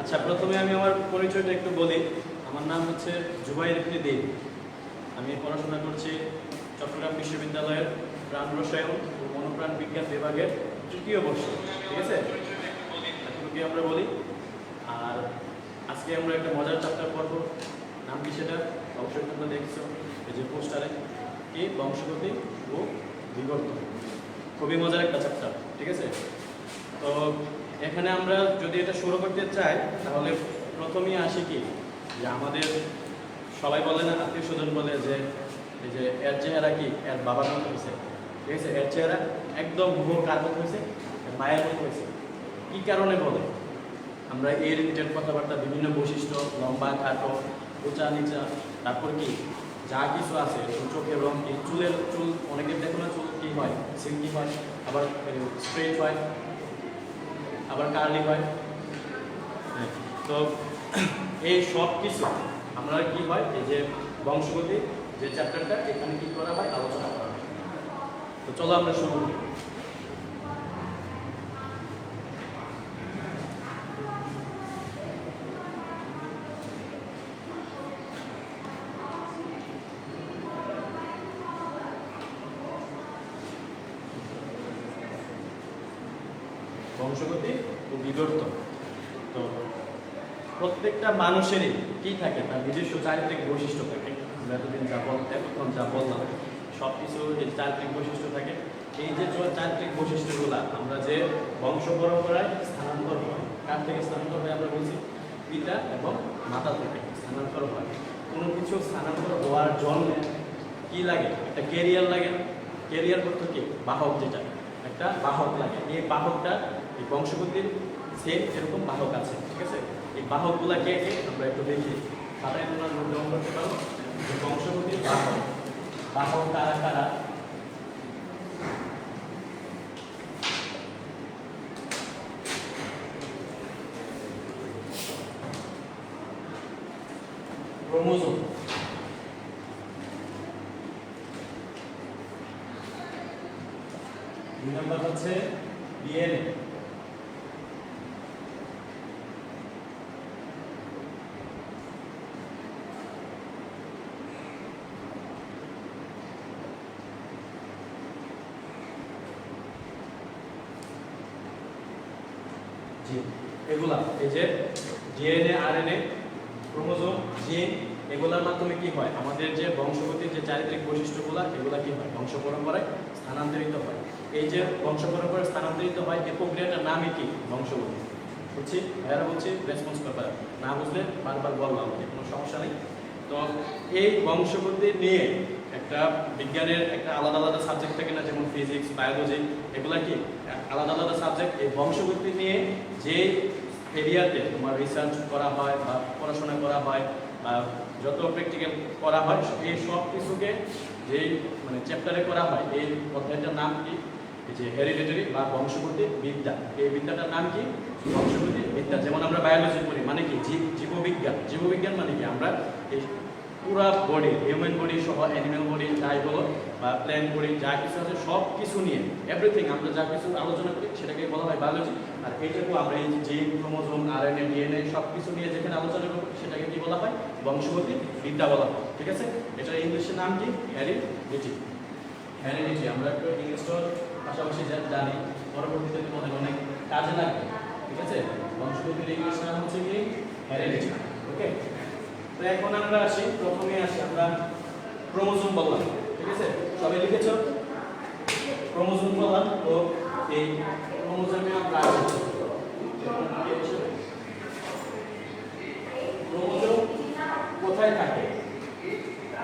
আচ্ছা, প্রথমে আমি আমার পরিচয়টা একটু বলি। আমার নাম হচ্ছে জুবাইর ইবনে দীন। আমি পড়াশোনা করছি চট্টগ্রাম বিশ্ববিদ্যালয়ের প্রাণ রসায়ন ও মনোপ্রাণ বিজ্ঞান বিভাগের ৩য় বর্ষ। ঠিক আছে, এতটুকুই আমরা বলি। আর আজকে আমরা একটা মজার চ্যাপ্টার পড়ব। নাম কি সেটা অবশ্যই তোমরা দেখছো এই যে পোস্টারে, কি বংশগতি ও বিবর্তন। খুবই মজার একটা চ্যাপ্টার। ঠিক আছে, তো এখানে আমরা যদি এটা শুরু করতে চাই তাহলে প্রথমেই আসি কি যে আমাদের সবাই বলে না, আত্মীয় স্বজন বলে যে এই যে এর চেহারা কি এর বাবার মতো হয়েছে। ঠিক আছে, এর চেহারা একদম হুবহু কার মতো হয়েছে, এর মায়ের মতো হয়েছে। কী কারণে বলে? আমরা এই রিলেটেড কথাবার্তা, বিভিন্ন বৈশিষ্ট্য, লম্বা খাটো, উঁচা নিচা, তারপর কি যা কিছু আছে, চোখের রং কি, চুল অনেকের দেখো না, চুল কি হয়, সিল্কি হয়, আবার স্ট্রেট হয়, আবার কার্লি হয়। তো এই সব কিছু আমরা কি হয়, এই যে বংশগতি যে চ্যাপ্টারটা, এখানে কি করা হয়, আলোচনা করা হয়। তো চলো আমরা শুরু করি। বংশগতি ও বিবর্তন। তো প্রত্যেকটা মানুষেরই কি থাকে, তার নিজস্ব চারিত্রিক বৈশিষ্ট্য থাকে। আমরা এতক্ষণ যা বললাম সব কিছু যে চারিত্রিক বৈশিষ্ট্য থাকে, এই যে চারিত্রিক বৈশিষ্ট্যগুলা আমরা যে বংশ পরম্পরায় স্থানান্তর হয়, কার থেকে স্থানান্তর হয় আমরা বলছি, পিতা এবং মাতা থেকে স্থানান্তর হয়। কোনো কিছু স্থানান্তর হওয়ার জন্য কি লাগে, একটা ক্যারিয়ার লাগে। ক্যারিয়ার করতে কি, বাহক, যেটা একটা বাহক লাগে। এই বাহকটা এই বংশগতির সেম এরকম বাহক আছে। ঠিক আছে, এই বাহকগুলাকে আমরা একটু দেখি। খাতায় তোমরা নোট ডাউন করতে পারো যে বংশগতির বাহক, বাহক কারা কারা। ক্রোমোজোম, দুই নম্বর হচ্ছে ডিএনএ, এগুলা এই যে ডিএনএ, আরএনএ, ক্রোমোজোম, জিন, এগুলোর মাধ্যমে কি হয়, আমাদের যে বংশগতির যে চারিত্রিক বৈশিষ্ট্যগুলো, এগুলা কি হয়, বংশ পরম্পরায় স্থানান্তরিত হয়। এই যে বংশ পরম্পরায় স্থানান্তরিত হয়, এই প্রক্রিয়াটার নামই কি, বংশগতি। বুঝছি ভাইয়ারা, বলছি রেসপন্স করবার, না বুঝলে বারবার বললাম, কোনো সমস্যা নেই। তো এই বংশগতি নিয়ে একটা বিজ্ঞানের একটা আলাদা আলাদা সাবজেক্ট থাকে না, যেমন ফিজিক্স, বায়োলজি, এগুলা কি আলাদা আলাদা সাবজেক্ট। এই বংশগতি নিয়ে যে এরিয়াতে তোমার রিসার্চ করা হয় বা পড়াশোনা করা হয় বা যত প্র্যাকটিক্যাল করা হয়, এই সব কিছুকে যেই মানে চ্যাপ্টারে করা হয়, এই অধ্যায়টার নাম কি, এই যে হেরিডিটারি বা বংশগতি বিদ্যা। এই বিদ্যাটার নাম কি, বংশগতি বিদ্যা। যেমন আমরা বায়োলজি পড়ি, মানে কি জীববিজ্ঞান। জীববিজ্ঞান মানে কি, আমরা এই পুরা বডি, হিউম্যান বডি সহ অ্যানিম্যাল বডি যাই বলো বা প্ল্যান্ট বডি, যা কিছু আছে সব কিছু নিয়ে এভরিথিং আমরা যা কিছু আলোচনা করি সেটাকে বলা হয় বায়োলজি। আর এইটাকে আমরা এই জিন, ক্রোমোজোম, আরএনএ, ডিএনএ সব কিছু নিয়ে যেখানে আলোচনা করবো সেটাকে কি বলা হয়, বংশগতি বিদ্যা বলা হয়। ঠিক আছে, এটার ইংলিশের নাম কি, হেরিডিটি। হেরিডিটি আমরা একটু ইংলিশটার পাশাপাশি জানি, পরবর্তীতে তোমাদের অনেক কাজে লাগবে। ঠিক আছে, বংশগতির ইংলিশ নাম হচ্ছে কি, হেরিডিটি। ওকে, তো এখন আমরা আসি, প্রথমে আসি আমরা ক্রোমোজোম বললাম। ঠিক আছে, সবাই লিখেছ ক্রোমোজোম বললাম। তো এই ক্রোমোজোমে আমরা আসি, ক্রোমোজোম কোথায় থাকে,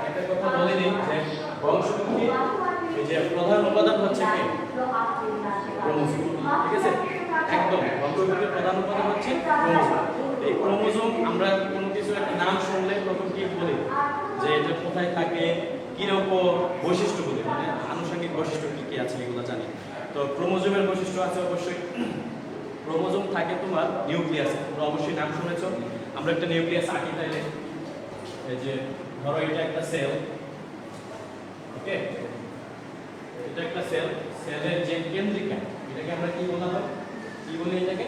একটা কথা বলে নিই যে বংশগতি এই যে প্রধান উপাদান হচ্ছে কি, ক্রোমোজোম। ঠিক আছে, একদম বংশগতির প্রধান উপাদান হচ্ছে ক্রোমোজোম। এই ক্রোমোজোম আমরা কোনো কিছু একটা নাম শুনলে প্রথম কি বলি, যে এটা কোথায় থাকে, কিরকম বৈশিষ্ট্যগুলি, মানে আনুষঙ্গিক বৈশিষ্ট্য কি কি আছে এগুলো জানি। তো ক্রোমোজোমের বৈশিষ্ট্য আছে অবশ্যই। ক্রোমোজোম থাকে তোমার নিউক্লিয়াসে, তোমরা অবশ্যই নাম শুনেছ। আমরা একটা নিউক্লিয়াস আঁকি, তাইলে এই যে ধরো এটা একটা সেল, ওকে, এটা একটা সেল, সেলের যে কেন্দ্রিকা এটাকে আমরা কি বলা হয়, কি বলি, এটাকে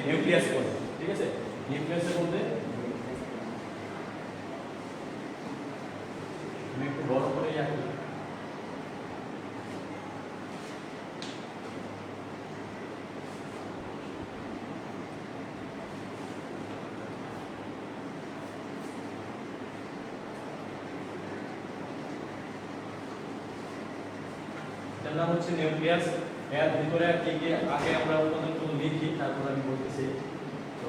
নিউক্লিয়াস বলি। ঠিক আছে, নিউক্লিয়াসের মধ্যে আমি একটু বড় করে আঁকি। এটার নাম হচ্ছে নিউক্লিয়াস। এর ভিতরে কি কি আগে আমরা উপাদানগুলো লিখি, তারপর আমি বলতেছি। তো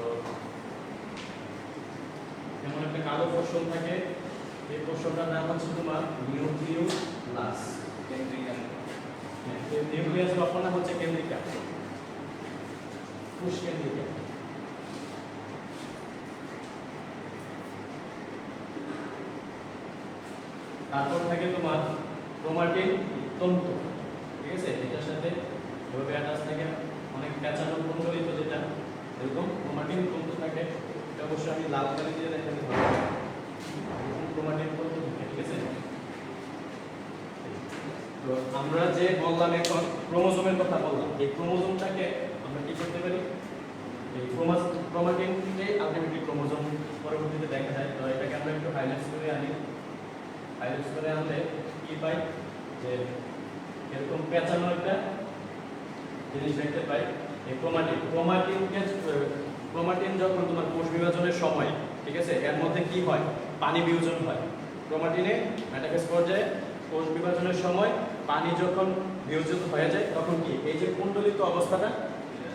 যেমন একটা কালো পোর্শন থাকে, এই পোর্শনটার নাম হচ্ছে তোমার নিউক্লিয়াস। নিউক্লিয়াসের অপর নাম হচ্ছে কেন্দ্রিকা, কোষ কেন্দ্রিকা। তারপর থাকে তোমার ক্রোমাটিন তন্তু, ঠিক আছে? এটার সাথে এভাবে অ্যাটাচ থাকে অনেক পেঁচানো কুণ্ডলিত, যেটা এরকম ক্রোমাটিন তন্তু থাকে। এটা অবশ্যই আমি লাল কালি দিয়ে দেখাতে পারবো, এরকম ক্রোমাটিন তন্তু থাকে, ঠিক আছে? তো আমরা যে বললাম এখন ক্রোমোজোমের কথা বললাম, এই ক্রোমোজোমটাকে আমরা কি করতে পারি? এই ক্রোমাটিন থেকে আলটিমেটলি ক্রোমোজোম পরবর্তীতে দেখা যায়। তো এটাকে আমরা একটু হাইলাইটস করে আনি। হাইলাইটস করে আনলে কি পাই? যে এরকম পেঁচানো একটা জিনিস দেখতে পাই, এই ক্রোমাটিন। ক্রোমাটিন যখন তোমার কোষ বিভাজনের সময়, ঠিক আছে, এর মধ্যে কি হয়? পানি বিয়োজন হয়। ক্রোমাটিনে মেটাফেজ পর্যায়ে কোষ বিভাজনের সময় পানি যখন বিয়োজিত হয়ে যায়, তখন কি এই যে কুণ্ডলিত অবস্থাটা,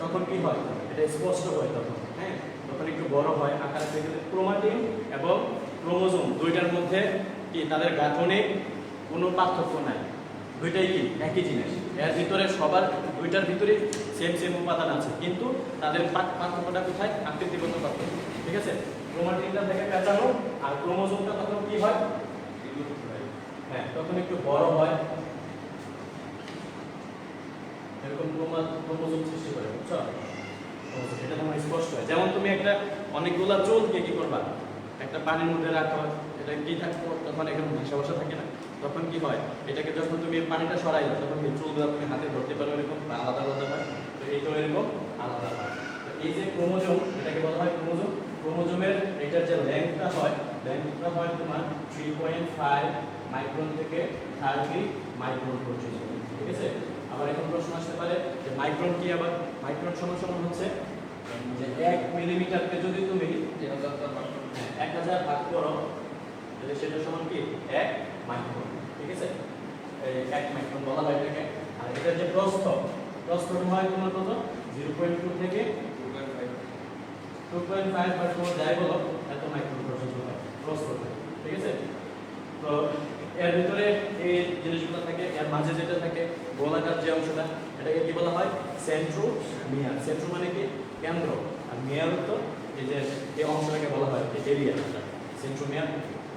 তখন কি হয়? এটা স্পষ্ট হয় তখন, হ্যাঁ, তখন একটু বড় হয় আকারে থেকে। ক্রোমাটিন এবং ক্রোমোজোম দুইটার মধ্যে কি তাদের গাঠনিক কোনো পার্থক্য নাই, দুইটাই কি একই জিনিস। এর ভিতরে সবার দুইটার ভিতরে সেম উপাদান আছে, কিন্তু তাদের পার্থক্যটা কোথায়? আকৃতিগত পার্থক্য, ঠিক আছে? ক্রোমাটিনটা থেকে পেঁচানো, আর ক্রোমোজোমটা তখন কি হয়? হ্যাঁ, তখন একটু বড় হয়, এরকম ক্রোমোজোম সৃষ্টি করে, বুঝছো? এটা তোমার স্পষ্ট হয়। যেমন তুমি একটা অনেকগুলা চুলকে কি করবা? একটা পানির মধ্যে রাখো, এটা কি থাকতো? তখন এখানে ভাষা ভাষা থাকে না, তখন কি হয়? এটাকে যখন তুমি পানিটা সরাইলে, তখন এই চুলগুলো তুমি হাতে ধরতে পারো, এরকম আলাদা আলাদা হয়। তো এইটাও এরকম আলাদা হয়। তো এই যে ক্রোমোজোম, এটাকে বলা হয় ক্রোমোজোম। ক্রোমোজোমের এটার যে লেন্থটা হয় তোমার 3.5 মাইক্রন থেকে 30 মাইক্রন পর্যন্ত, ঠিক আছে? আবার এখন প্রশ্ন আসতে পারে যে মাইক্রন কি? আবার মাইক্রন সমান হচ্ছে যে 1 মিলিমিটারকে যদি তুমি 1000 ভাগ করো, তাহলে সেটা সমান কি 1 মাইক্রন, ঠিক আছে? এই 1 মাইক্রন বলা হয় এটাকে। আর এটার যে প্রস্থটা হয় তোমার কত? 0.2 থেকে 2.5 বা তোমার যাই বলো, এত মাইক্রন পর্যন্ত হয় প্রস্থটা, ঠিক আছে? তো এর ভিতরে এই জিনিসগুলো থাকে, এর মাঝে যেটা থাকে গোলাকার যে অংশটা, এটাকে কি বলা হয়? সেন্ট্রোমিয়ার। সেন্ট্রো মানে কি? কেন্দ্র। আর মিয়ার তো এই যে এই অংশটাকে বলা হয় এরিয়া, সেন্ট্রোমিয়ার।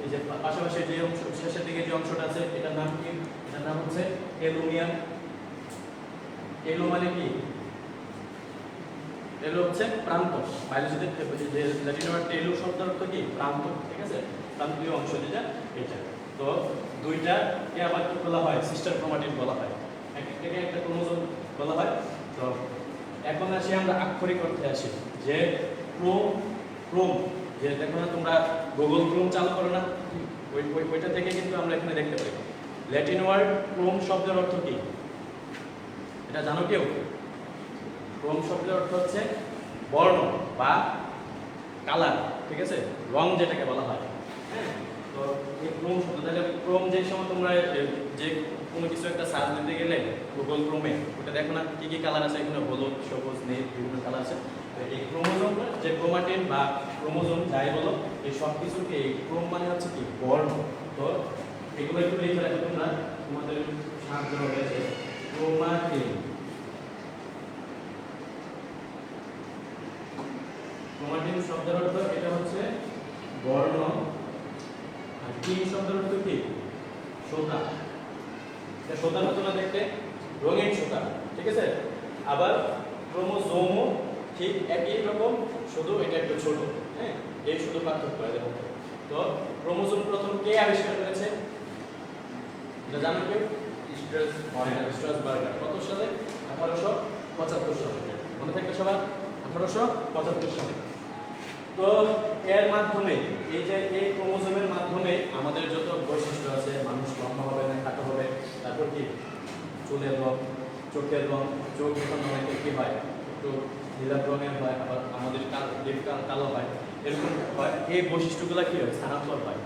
এই যে পাশাপাশি যে অংশ, শেষের দিকে যে অংশটা আছে, এটার নাম কি? এটার নাম হচ্ছে টেলোমিয়ার। টেলো মানে কি? টেলো হচ্ছে প্রান্ত। বায়োলজিতে যে ল্যাটিন ওয়ার্ড টেলো শব্দের অর্থ কি? প্রান্ত, ঠিক আছে? প্রান্তীয় অংশ যেটা, এটা। তো দুইটাকে আবার কি বলা হয়? সিস্টার ক্রোমাটিড বলা হয়। একটাকে একটা ক্রোমোজোম বলা হয়। তো এখন আসি আমরা আক্ষরিক অর্থে আসি, যে ক্রোম, যে দেখো না তোমরা গুগল ক্রোম চালু করো না, ওইটা থেকে কিন্তু আমরা এখানে দেখতে পাই ল্যাটিন ওয়ার্ড ক্রোম শব্দের অর্থ কি? এটা জানো কেউ? ক্রোম শব্দের অর্থ হচ্ছে বর্ণ বা কালার, ঠিক আছে? রং যেটাকে বলা হয়, হ্যাঁ? তো এই ক্রোম শব্দ, তাহলে ক্রোম যে সময় তোমরা যে কোনো কিছু একটা সার্চ দিতে গেলে গুগল ক্রোমে, ওটা দেখো না কি কি কালার আছে, এখানে হলুদ, সবুজ, নীল, বিভিন্ন কালার আছে। এই ক্রোমোজোম যে ক্রোমাটিন বা ক্রোমোজোম যাই বলো, এই সব কিছুকে এই ক্রোম মানে হচ্ছে কি? বর্ণ। তো এগুলো একটু লিখে রাখো তোমরা, তোমাদের সাহায্য হবে। যে ক্রোমাটিন, ক্রোমাটিন শব্দের অর্থ এটা হচ্ছে বর্ণ, আর টিন শব্দের অর্থ কি? সুতা। এটা সুতার মতো না দেখতে, রঙিন সুতা, ঠিক আছে? আবার ক্রোমোজোমও ঠিক একই রকম, শুধু এটা একটু ছোট, হ্যাঁ? এই শুধু পার্থক্য এদের মধ্যে। তো ক্রোমোজোম প্রথম কে আবিষ্কার করেছে? এটা জানো কেউ? স্ট্রাসবার্গার। কত সালে? 1875 সালে। মনে থাকবে সবার? 1875 সালে। তো এর মাধ্যমে এই যে এই ক্রোমোজোমের মাধ্যমে আমাদের যত বৈশিষ্ট্য আছে, মানুষ লম্বা হবে না খাটো হবে, তারপর কি চুলের রং, চোখের রং, চোখ যখন অনেকে কি হয় একটু নীলাভ রঙের হয়, আবার আমাদের কালো হয়, এরকম হয়। এই বৈশিষ্ট্যগুলো কি হয় স্থানান্তর হয়।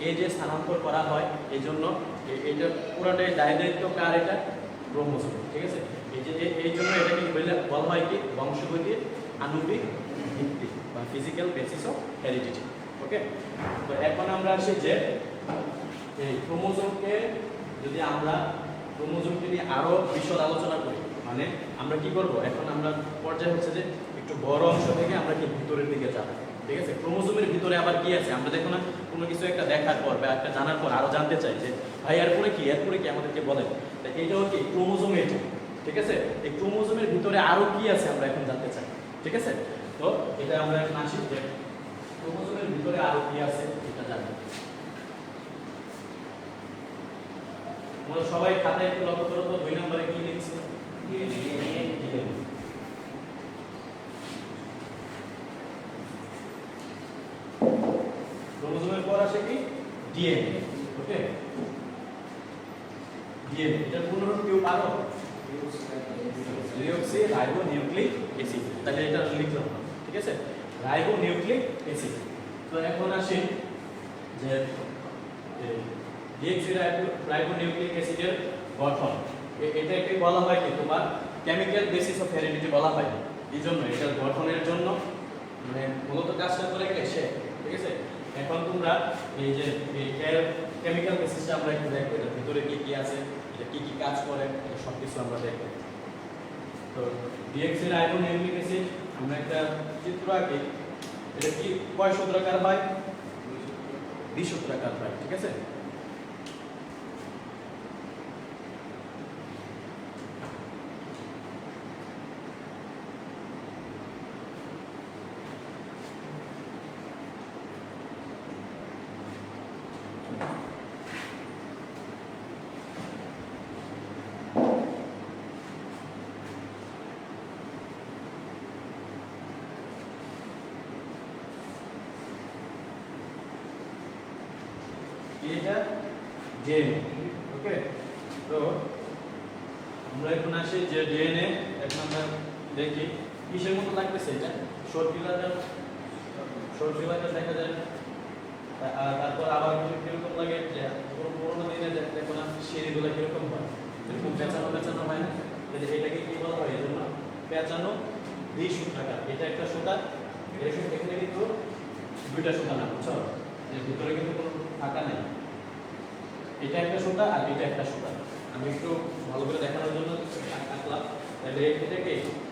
এই যে স্থানান্তর করা হয় এই জন্য এইটা পুরোটাই দায়িত্ব কার, এটা ক্রোমোজোম, ঠিক আছে। এই যে এই জন্য এটাকে বলা হয় কি বংশগতির আণবিক ভিত্তি বা ফিজিক্যাল বেসিস অফ হেরিডিটি। ওকে, তো এখন আমরা আসি যে এই ক্রোমোজোমকে যদি আমরা ক্রোমোজোমকে নিয়ে আরো বিশদ আলোচনা করি, মানে আমরা কি করব এখন আমরা পর্যায়ে হচ্ছে যে একটু বড় অংশ থেকে আমরা কি ভিতরের দিকে যাব, ঠিক আছে। ক্রোমোজোমের ভিতরে আবার কি আছে আমরা দেখো না, কোনো কিছু একটা দেখার পর বা একটা জানার পর আরো জানতে চাই যে ভাই এরপরে কি আমাদেরকে বলেন। এইটাও কি ক্রোমোজোম, এটা ঠিক আছে। এই ক্রোমোজোমের ভিতরে আরো কি আছে আমরা এখন জানতে চাই, ঠিক আছে। তো এটা আমরা এখন আসি যে ক্রোমোজোমের ভিতরে আরো কি আছে এটা জানতে। আমরা সবাই খাতায় একটু লক্ষ্য করো তো 2 নম্বরে কি লিখছি, ক্রোমোজোমের পর আসে কি ডিএনএ। ওকে, ডিএনএ এটা পুনরূপ কি আরো ডিঅক্সি রাইবো নিউক্লিক অ্যাসিড, তাহলে এটা লিখলাম, ঠিক আছে, রাইবো নিউক্লিক অ্যাসিড। তো এখন আসি যে ডিঅক্সি রাইবো নিউক্লিক অ্যাসিডের গঠন, এটাকে বলা হয় কি তোমার কেমিক্যাল বেসিস অফ হেরিডিটি বলা হয়। এই জন্য এটার গঠনের জন্য মানে মূলত কাজটা করে কে সে, ঠিক আছে। এখন তোমরা এই যে এর কেমিক্যাল বেসিসটা আমরা একটু দেখব, এর ভিতরে কি কি আছে, এটা কি কি কাজ করে, এটা সব কিছু আমরা দেখব। তো ডিঅক্সি রাইবো নিউক্লিক অ্যাসিড আমরা একটা চিত্র আঁকি, এটা কি কয় সূত্রাকার হয়, 20 সূত্রাকার হয়, ঠিক আছে। এটা ডিএনএ। ওকে, তো আমরা এখন আসি যে ডিএনএ এখন আমরা দেখি কিসের মতো লাগতেছে, এটা শর্ট দেখা যায়। আর তারপর আবার কিরকম লাগে যে পুরোনো দিনে দেখো না সিঁড়িগুলো কিরকম হয়, এরকম পেঁচানো হয় না, এটাকে কি বলা হয়, এই জন্য পেঁচানো 20 সূত্রাকার। এটা একটা সুতা, এখানে কিন্তু 2টা সুতা না, বুঝছো, এর ভিতরে কিন্তু কোনো ফাঁকা নেই। এটা একটা সুতা আর এটা একটা সুতা, আমি একটু ভালো করে দেখানোর জন্য আঁকলাম। তাহলে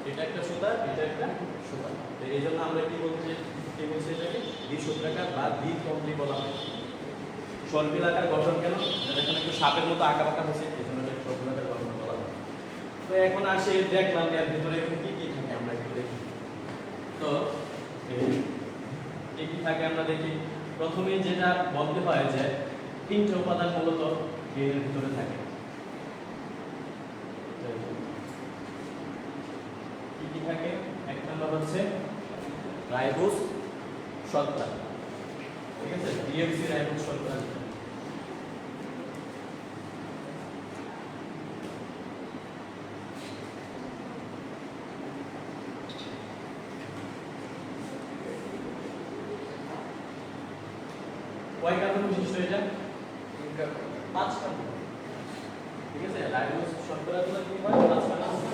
এটা একটা সুতা, এটা একটা সুতা, এই জন্য আমরা কি বলছি এটাকে দ্বিসূত্রাকার বা দ্বিতন্ত্রী বলা হয়। সর্পিলাকার গঠন কেন, দেখুন একটু সাপের মতো আঁকা বাঁকা হয়েছে, এই জন্য এটাকে সর্পিলাকার গঠন বলা হয়। তো এখন আসে দেখলাম এর ভিতরে কি কি থাকে আমরা একটু দেখি। তো কি কি থাকে আমরা দেখি। প্রথমে যেটা বলতে হয় যে 3টে উপাদান মূলত ডিএনএর ভিতরে থাকে। কি কি থাকে, এক নম্বর হচ্ছে রাইবোজ শর্করা, ঠিক আছে, ডিএক্সি রাইবোজ শর্করা। কয় কার্বন বিশিষ্ট এটা, 5 কার্বন, ঠিক আছে। রাইবোজ শর্করাগুলো কি হয় 5 কার্বন।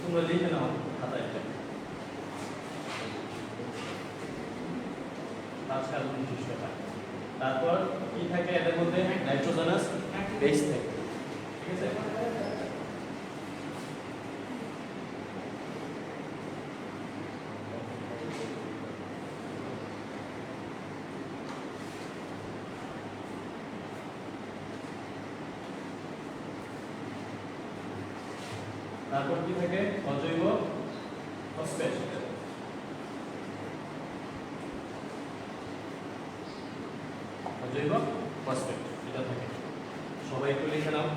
তোমরা লিখে নাও খাতায়, 5 কার্বন বিশিষ্ট থাকে। তারপর কি থাকে এদের মধ্যে, নাইট্রোজেনাস বেস থাকে, ঠিক আছে। তারপর কি থাকে, অজৈব ফসফেট, অজৈব ফসফেট এটা থাকে। সবাই একটু লিখে নাও।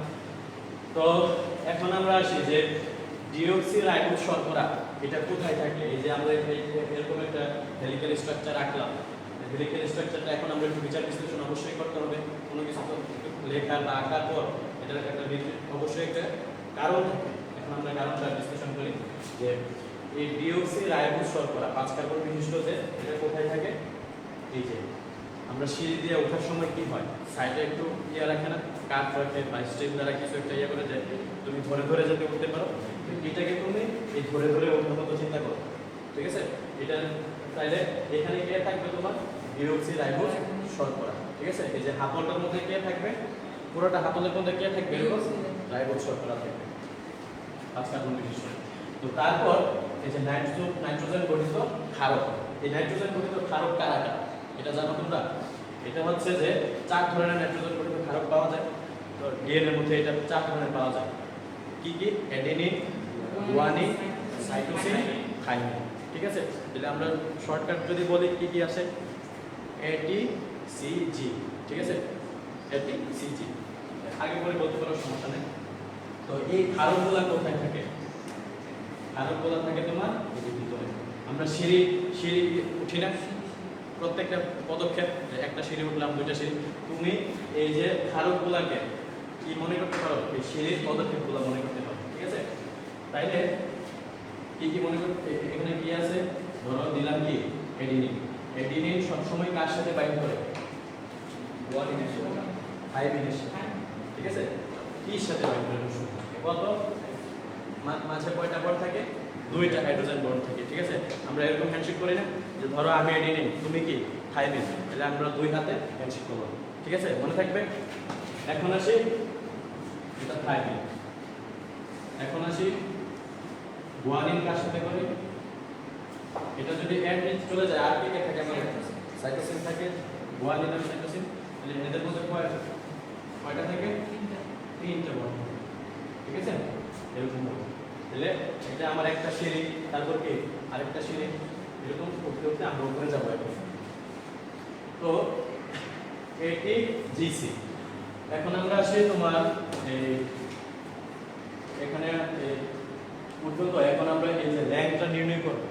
তো এখন আমরা আসি যে ডিঅক্সিরাইবোজ শর্করা এটা কোথায় থাকে। এই যে আমরা এরকম একটা হেলিক্যাল স্ট্রাকচার আঁকলাম, হেলিক্যাল স্ট্রাকচারটা এখন আমরা একটু বিচার বিশ্লেষণ অবশ্যই করতে হবে। কোনো কিছু তো লেখা বা আঁকার পর এটার একটা অবশ্যই একটা কারণ থাকে। এখন আমরা কারণটা বিশ্লেষণ করি যে এই ডিঅক্সিরাইবোজ শর্করা 5 কার্বন বিশিষ্ট যে এটা কোথায় থাকে। এই যে আমরা সিঁড়ি দিয়ে ওঠার সময় কি হয়, সাইডে একটু ইয়ে রাখে না, কাঠ রাখে বা স্টিল দ্বারা কিছু একটা ইয়ে করে যায়, তুমি ধরে ধরে যাতে উঠতে পারো, এটাকে তুমি এই ধরে ধরে ওঠার মতো চিন্তা করো, ঠিক আছে। এটা তাইলে এখানে কে থাকবে, তোমার ডিঅক্সিরাইবোজ শর্করা, ঠিক আছে। এই যে হাতলটার মধ্যে কে থাকবে, পুরোটা হাতলের মধ্যে কে থাকবে, রাইবোজ শর্করা থাকবে 5 কার্বন বিশিষ্ট। তো তারপর এই যে নাইট্রোজেন গঠিত ক্ষারক, এই নাইট্রোজেন গঠিত ক্ষারক কারা কারা এটা জানো তোমরা। এটা হচ্ছে যে 4 ধরনের নাইট্রোজেন গঠিত ক্ষারক পাওয়া যায়। তো ডিএনএ এর মধ্যে এটা 4 ধরনের পাওয়া যায়। কি কি? অ্যাডেনিন, গুয়ানিন, সাইটোসিন, থাইমিন, ঠিক আছে। তাহলে আমরা শর্টকাট যদি বলি কি কি আছে, এটিসিজি, ঠিক আছে, এটিসিজি আগে করে বলতে পারো, সমস্যা নেই। তো এই ক্ষারকগুলো কোথায় থাকে? ক্ষারকগুলো থাকে তোমার এই ভিতরে। আমরা সিঁড়ি সিঁড়ি উঠি না, প্রত্যেকটা পদক্ষেপ, একটা সিঁড়ি উঠলাম, 2টা সিঁড়ি, তুমি এই যে ক্ষারকগুলোকে কি মনে করতে পারো, এই সিঁড়ির পদক্ষেপগুলো মনে করতে পারো, ঠিক আছে। তাইলে কি কি মনে করতে, এখানে কি আছে, ধরো দিলাম কি এডিনিন। এডিনিন সবসময় কার সাথে বাইন্ড করে? গুয়ানিনের সাথে, থাইমিনের সাথে, ঠিক আছে। কির সাথে বাইন্ড করে? কত মাঝে কয়টা বন্ড থাকে? 2টা হাইড্রোজেন বন্ড থাকে, ঠিক আছে। আমরা এরকম হ্যান্ডশেক করি না, যে ধরো আমি এডিনিন, তুমি কি থাইমিন, তাহলে আমরা 2 হাতে হ্যান্ডশেক করব, ঠিক আছে, মনে থাকবে। এখন আসি এটা থাইমিন। এখন আসি গুয়ানিন কার সাথে করে? এটা যদি এন্ড চলে যায় আর কি কে থাকে? আমাদের সাইটোসিন থাকে, গুয়ানিন আর সাইটোসিন। তাহলে এদের মধ্যে কয়টা থাকে? 3টা বন্ড, ঠিক আছে, এরকম। তাহলে এটা আমার একটা সিঁড়ি, তারপর কি আরেকটা সিঁড়ি, এরকম উঠতে উঠতে আমরা উপরে যাবো এখন। তো এটি জিসি। এখন আমরা আসি তোমার এখানে উদ্ভূত। এখন আমরা এই যে র্যাঙ্কটা নির্ণয় করব।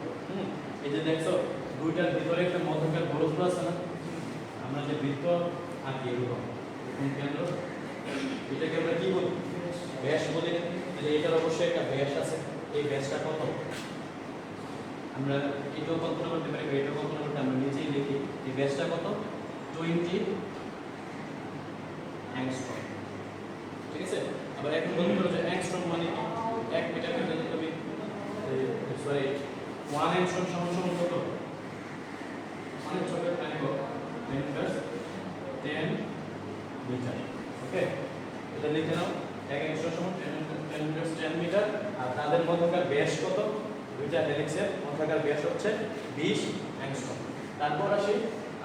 এই যে দেখছো 2টার ভিতরে একটা মধ্যকার বরফ আছে না, আমরা যে বৃত্ত আঁকি এরকম, কেন্দ্র, এটাকে আমরা কি বলি? ব্যাস বলি। তাহলে এটার অবশ্যই একটা ব্যাস আছে। এই ব্যাসটা কত? আমরা এটাও কল্পনা করতে পারি, এটাও কল্পনা করতে, আমরা নিচেই দেখি এই ব্যাসটা কত? 20 অ্যাংস্ট্রম, ঠিক আছে। আবার এখন বলতে পারো যে অ্যাংস্ট্রম মানে কি? 1 মিটার যদি তুমি সরি 1 অ্যাংস্ট্রম সমান সমান কত? অনেক ছোট প্ল্যান করো, 10 মিটার, ওকে। এটা লিখে নাও, 1 অ্যাংস্ট্রম সমান 10 মিটার। আর তাদের মধ্যকার ব্যাস কত? 2টা হেলিক্সের মধ্যকার ব্যাস হচ্ছে 20 অ্যাংস্ট্রম। তারপর আসি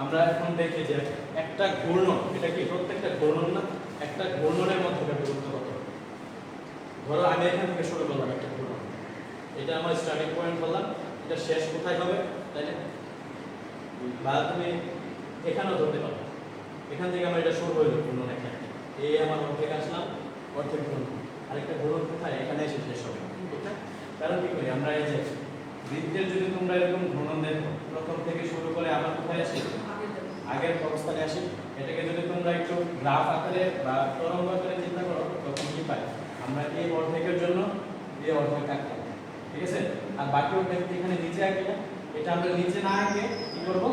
আমরা এখন দেখি যে একটা ঘূর্ণন, এটা কি প্রত্যেকটা ঘূর্ণন না, একটা ঘূর্ণনের মধ্যকার দূরত্ব কত? ধরো আমি এখান থেকে শুরু করলাম একটা ঘূর্ণন, এটা আমার স্টার্টিং পয়েন্ট বললাম, এটা শেষ কোথায় হবে, তাই না? বা তুমি এখানেও ধরতে পারো, এখান থেকে আমার এটা শুরু হইলো ঘূর্ণন, এখানে এই আমার অর্ধেক আসলাম, অর্ধেক ঘূর্ণন, আরেকটা ঘূর্ণন কোথায়? এখানে এসে শেষ হবে, ঠিক না? কারণ কি করি আমরা, এই যে বৃত্তের যদি তোমরা এরকম ঘূর্ণন দেখো, প্রথম থেকে শুরু করে আবার কোথায় আসি? আগের অবস্থানে আসি। এটাকে যদি তোমরা একটু গ্রাফ আকারে বা তরঙ্গ আকারে চিন্তা করো, তখন কি পাই? আমরা এই অর্ধেকের জন্য এই অর্ধেক আঁকলাম, ঠিক আছে। আর বাকি অর্ধেক এখানে নিচে আঁকি না, এটা আমরা নিচে না আঁকে কি করবো?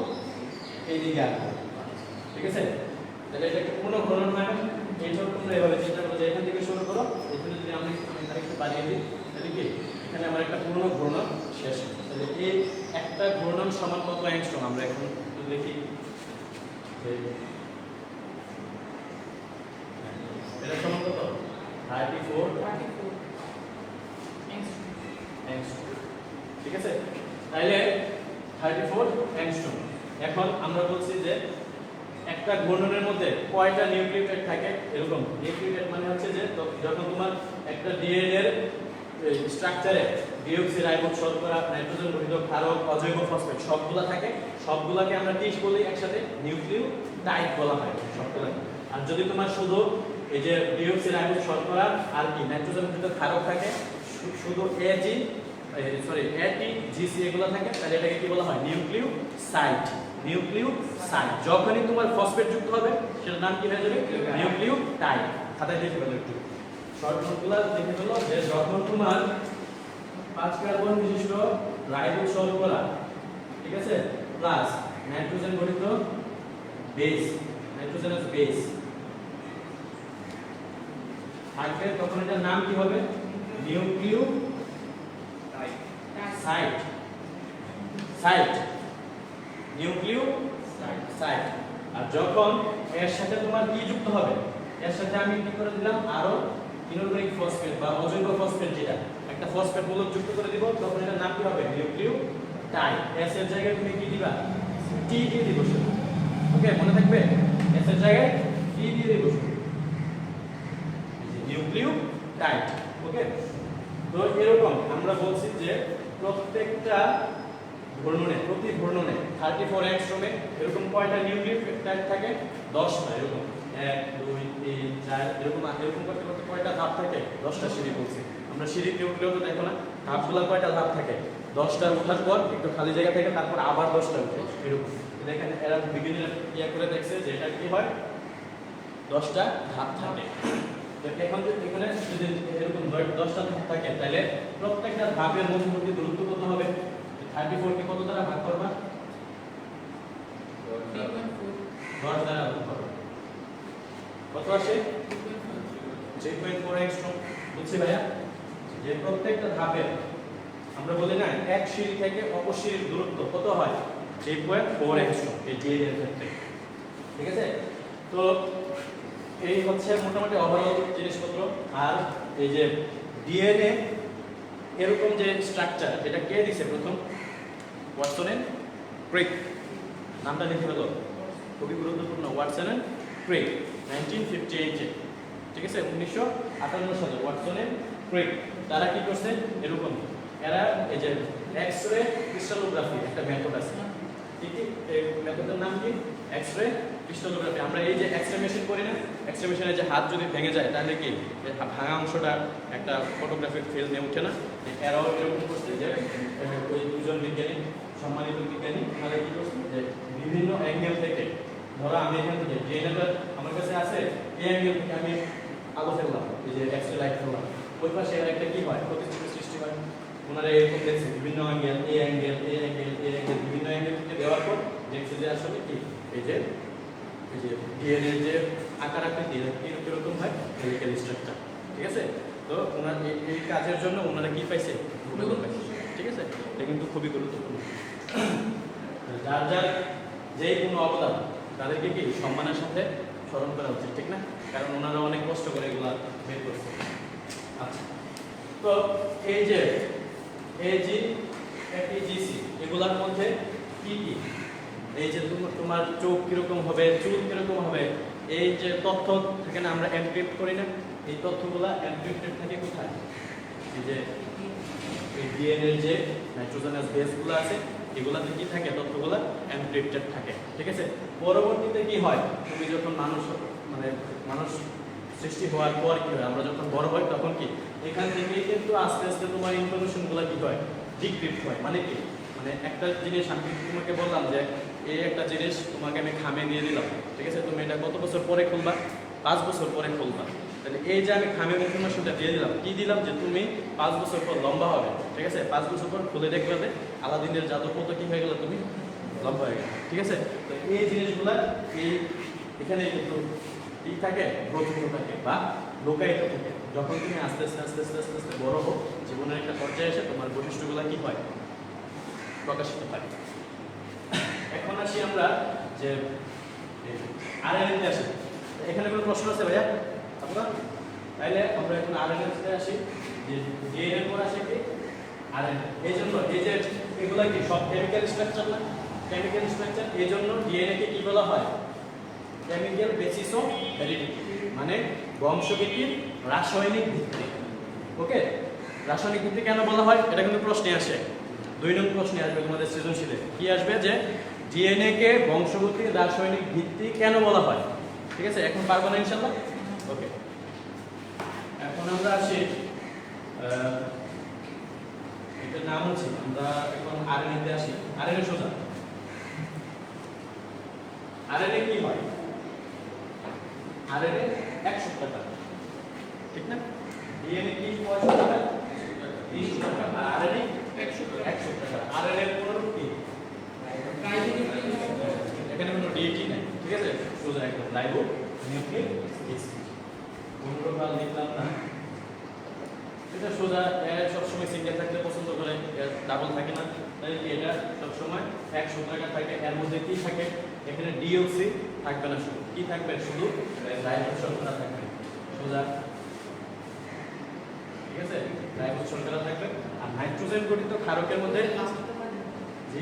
এই দিকে আঁকবো, ঠিক আছে। তাহলে এটা একটা পূর্ণ ঘূর্ণন হয় না। এইটাও তোমরা এভাবে চিন্তা করো যে এখান থেকে শুরু করো, এখানে যদি আমি আরেকটু বাড়িয়ে দিই, তাহলে কি এখানে আমার একটা পূর্ণ ঘূর্ণন শেষ। তাহলে এই একটা ঘূর্ণন সমান কত অ্যাংস্ট্রম? আমরা এখন দেখি, এটা সমান কত? 34 অ্যাংস্ট্রম, ঠিক আছে। তাহলে 34 অ্যাংস্ট্রম। এখন আমরা বলছি যে একটা ঘূর্ণনের মধ্যে কয়টা নিউক্লিওটাইড থাকে? এরকম নিউক্লিওটাইড মানে হচ্ছে যে যখন তোমার একটা ডিএনএ এর স্ট্রাকচারে ডিঅক্সিরাইবোজ শর্করা, নাইট্রোজেন গঠিত ক্ষারক, অজৈব ফসফেট সবগুলা থাকে, সবগুলাকে আমরা কি বলি একসাথে? নিউক্লিওটাইড বলা হয় সবগুলা। আর যদি তোমার শুধু এই যে ডিঅক্সিরাইবোজ শর্করা আর কি নাইট্রোজেনের ভিতর ক্ষারক থাকে, শুধু এজি সরি এটি জিসি এগুলো থাকে, তাহলে এটাকে কি বলা হয়? নিউক্লিওসাইড। নিউক্লিওসাইড। যখনই তোমার ফসফেট যুক্ত হবে সেটার নাম কি হয়ে যাবে? নিউক্লিওটাইড। খাতায় লিখে ফেলো একটু, শর্ট নোটগুলো লিখে ফেলো যে যখন তোমার 5 কার্বন বিশিষ্ট রাইবোজ শর্করা, ঠিক আছে, প্লাস নাইট্রোজেন গঠিত বেস, নাইট্রোজেনাস বেস থাকবে, তখন এটার নাম কি হবে? নিউক্লিওসাইড। Side, nucleoside. আর যখন এর সাথে তোমার কি যুক্ত হবে? এর সাথে আমি কি করে দিলাম? আরো ইনঅর্গানিক ফসফেট বা অজৈব ফসফেট, যেটা একটা ফসফেট মূলক যুক্ত করে দিব, তখন এটার নাম কি হবে? নিউক্লিওটাইড। এস এর জায়গায় তুমি কি দিবা? টি দিয়ে দিব শুধু। ওকে, মনে থাকবে? এস এর জায়গায় টি দিয়ে দিব শুধু, নিউক্লিওটাইড। ওকে, তো এরকম আমরা বলছি যে প্রত্যেকটা ঘূর্ণনে, প্রতি ঘূর্ণনে 34 অ্যাংস্ট্রোমে এরকম কয়টা নিউক্লিওটাইড থাকে? 10টা। এরকম 1 2 3 4 এরকম এরকম করতে করতে কয়টা ধাপ থাকে? 10টা সিঁড়ি বলছি আমরা। সিঁড়িতে উঠলেও তো দেখো না ধাপগুলো কয়টা ধাপ থাকে? 10টা ওঠার পর একটু খালি জায়গা থাকে, তারপর আবার 10টা উঠে এরকম। দেখেন এরা বিজ্ঞানীরা ইয়া করে দেখছে যে এটা কি হয়, 10টা ধাপ থাকে। তো এখন যদি এখানে যদি এরকম 10টা ধাপ থাকে, তাহলে প্রত্যেকটা ধাপের মধ্যবর্তী দূরত্ব কত হবে? 34 কে কত দ্বারা ভাগ করবা? 10 দ্বারা ভাগ করবা, কত আসে? 3.4 অ্যাংস্ট্রোম। বুঝছি ভাইয়া? যে প্রত্যেকটা ধাপের আমরা বলি না এক সিঁড়ি থেকে অপর সিঁড়ির দূরত্ব কত হয়? 3.4 অ্যাংস্ট্রোম এই ডিএনএ এর ক্ষেত্রে। ঠিক আছে, তো এই হচ্ছে মোটামুটি ওভারঅল জিনিসপত্র। আর এই যে ডিএনএ এরকম যে স্ট্রাকচার, এটা কে দিছে প্রথম? Watson and Crick. নামটা লিখে ফেলো, খুবই গুরুত্বপূর্ণ। ওয়াটসন এন্ড ক্রিক 1958 এ, ঠিক আছে, 1958 সালে ওয়াটসন এন্ড ক্রিক তারা কি করছে? এরকম এরা এই যে এক্স-রে ক্রিস্টালোগ্রাফি একটা মেথড আছে, ঠিক কি? এই মেথডের নাম কি? X-ray crystallography. আমরা এই যে এক্স-রে মেশিন করি না, এক্স-রে মেশিনে যে হাত যদি ভেঙে যায় তাহলে কি ভাঙা অংশটা একটা ফটোগ্রাফিক ফিল্মে উঠে না? এরাও এরকম করছে যে ওই দুজন বিজ্ঞানী, সম্মানিত বিজ্ঞানী, তারা কি করছে যে বিভিন্ন অ্যাঙ্গেল থেকে, ধরো আমি এখান থেকে ডিএনএটা আমার কাছে আছে, এই অ্যাঙ্গেল থেকে আমি আলো ফেললাম, এই যে এক্স-রে লাইট ফেললাম, ওই পাশে একটা কি হয়? প্রতিচ্ছবি সৃষ্টি হয়। ওনারা এরকম দেখছে বিভিন্ন অ্যাঙ্গেল, এই অ্যাঙ্গেল, এই অ্যাঙ্গেল, এই অ্যাঙ্গেল, বিভিন্ন অ্যাঙ্গেল থেকে দেওয়ার পর দেখছে যে আসলে কি এই যে ডিএনএ যে আকার আকৃতি এরকম হয় কেমিক্যাল স্ট্রাকচার। ঠিক আছে, তো ওনার এই কাজের জন্য ওনারা কি পাইছে? নোবেল পাইছে। ঠিক আছে, এটা কিন্তু খুবই গুরুত্বপূর্ণ। যার যার যেই কোনো অবদান তাদেরকে কি সম্মানের সাথে স্মরণ করা উচিত, ঠিক না? কারণ ওনারা অনেক কষ্ট করে এগুলা বের করছে। আচ্ছা, তো এই যে এজি এপিজিসি এগুলার মধ্যে কি কি, এই যে তোমার চোখ কিরকম হবে, চুল কিরকম হবে, এই যে তথ্য থাকে না আমরা এনক্রিপ্ট করি না, এই তথ্যগুলা এনক্রিপ্টেড থাকে কোথায়? এই যে ডিএনএ যে নাইট্রোজেনাস বেসগুলো আছে এগুলাতে কি থাকে? তথ্যগুলা এনক্রিপ্টেড থাকে। ঠিক আছে, পরবর্তীতে কি হয়? তুমি যখন মানুষ সৃষ্টি হওয়ার পর কি হয়? আমরা যখন বড় হই তখন কি এখান থেকে কিন্তু আস্তে আস্তে তোমার ইনফরমেশনগুলো কি হয়? ডিক্রিপ্ট হয়। মানে কি? মানে একটা জিনিস আমি তোমাকে বললাম যে এই একটা জিনিস তোমাকে আমি খামে দিয়ে দিলাম, ঠিক আছে, তুমি এটা কত বছর পরে খুলবা? 5 বছর পরে খুলবা। তাহলে এই যে আমি খামের ইনফরমেশনটা দিয়ে দিলাম, কি দিলাম? যে তুমি 5 বছর পর লম্বা হবে। ঠিক আছে, 5 বছর পর খুলে দেখবে যে আলাদিনের জাদু কত কি হয়ে গেল, তুমি লম্বা হয়ে গেল। ঠিক আছে, তো এই জিনিসগুলা এই এখানে কিন্তু ঠিক থাকে, গ্রথিত থাকে বা লোকায়িত থাকে। যখন তুমি আস্তে আস্তে আস্তে আস্তে আস্তে আস্তে বড় হো, জীবনের একটা পর্যায়ে এসে তোমার বৈশিষ্ট্যগুলো কি হয়? প্রকাশিত হয়। এখন আসি আমরা যে আরএনএ আসি। এখানে কোনো প্রশ্ন আছে ভাইয়া আপনার? তাইলে আমরা এখন আরএনএ আসি, যে ডিএনএ পর আসে কি আরএনএ। এই জন্য এই যে এগুলা কি সব কেমিক্যাল স্ট্রাকচার না? Chemical structure. এই জন্য ডিএনএ কে কি বলা হয়? কেমিক্যাল বেসিস অফ হেরিডিটি, মানে বংশগতির রাসায়নিক ভিত্তি। ওকে, রাসায়নিক ভিত্তি কেন বলা হয়? এটা কিন্তু প্রশ্নে আসে, 2 নং প্রশ্নে আসবে তোমাদের সৃজনশীলে। কি আসবে? যে ডিএনএ কে বংশগতির রাসায়নিক ভিত্তি কেন বলা হয়? ঠিক আছে, এখন পারবো না ইনশাআল্লাহ। ওকে, এখন আমরা আসি এটার নাম হচ্ছে, আমরা এখন আরএনএ তে আসি। আরএনএ সোজা, আরএনএ কি হয়? আরএনএ 100 টাকা, ঠিক না? ডিএনএ কি 50 টাকা, 30 টাকা, আর আরএনএ 100 টাকা। আরএনএ এর কোনো কি এখানে কোনো ডিএটি নাই, ঠিক আছে, সোজা একদম রাইবো নিউক্লিক অ্যাসিড। কোনো কাল লিখলাম না, এটা সোজা। সব সময় সিঙ্গেল থাকতে পছন্দ করে, ডাবল থাকে না, তাই এটা সব সময় 100 টাকা থাকে। এর মধ্যে কি থাকে? এখানে ডিঅক্সি থাকবে না, শুধু কি থাকবে? শুধু রাইবোজ শর্করা থাকবে, সোজা, ঠিক আছে, রাইবোজ শর্করা থাকবে। আর নাইট্রোজেন গঠিত ক্ষারকের মধ্যে জি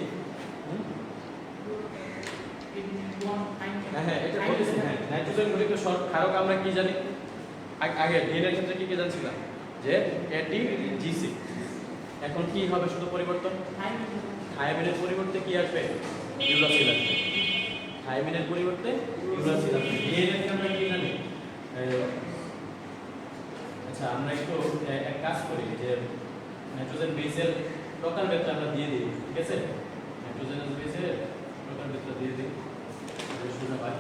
হ্যাঁ এটা বলেছি। হ্যাঁ, নাইট্রোজেন গঠিত ক্ষারক আমরা কি জানি? আগে ডিএনএর ক্ষেত্রে কি জানছিলাম? যে এটিজিসি। এখন কি হবে? শুধু পরিবর্তন, থায়ামিনের পরিবর্তে কি আসবে? ইউরাসিল আসবে। থায়ামিনের পরিবর্তে ইউরাসিল আসবে। ডিএনএ তে আমরা কি জানি? আচ্ছা, আমরা একটু এক কাজ করি, যে নাইট্রোজেন বেসের প্রকারভেদটা আমরা দিয়ে দিই, ঠিক আছে? নাইট্রোজেন বেসের প্রকারভেদটা দিয়ে দিই, সুবিধা পাই।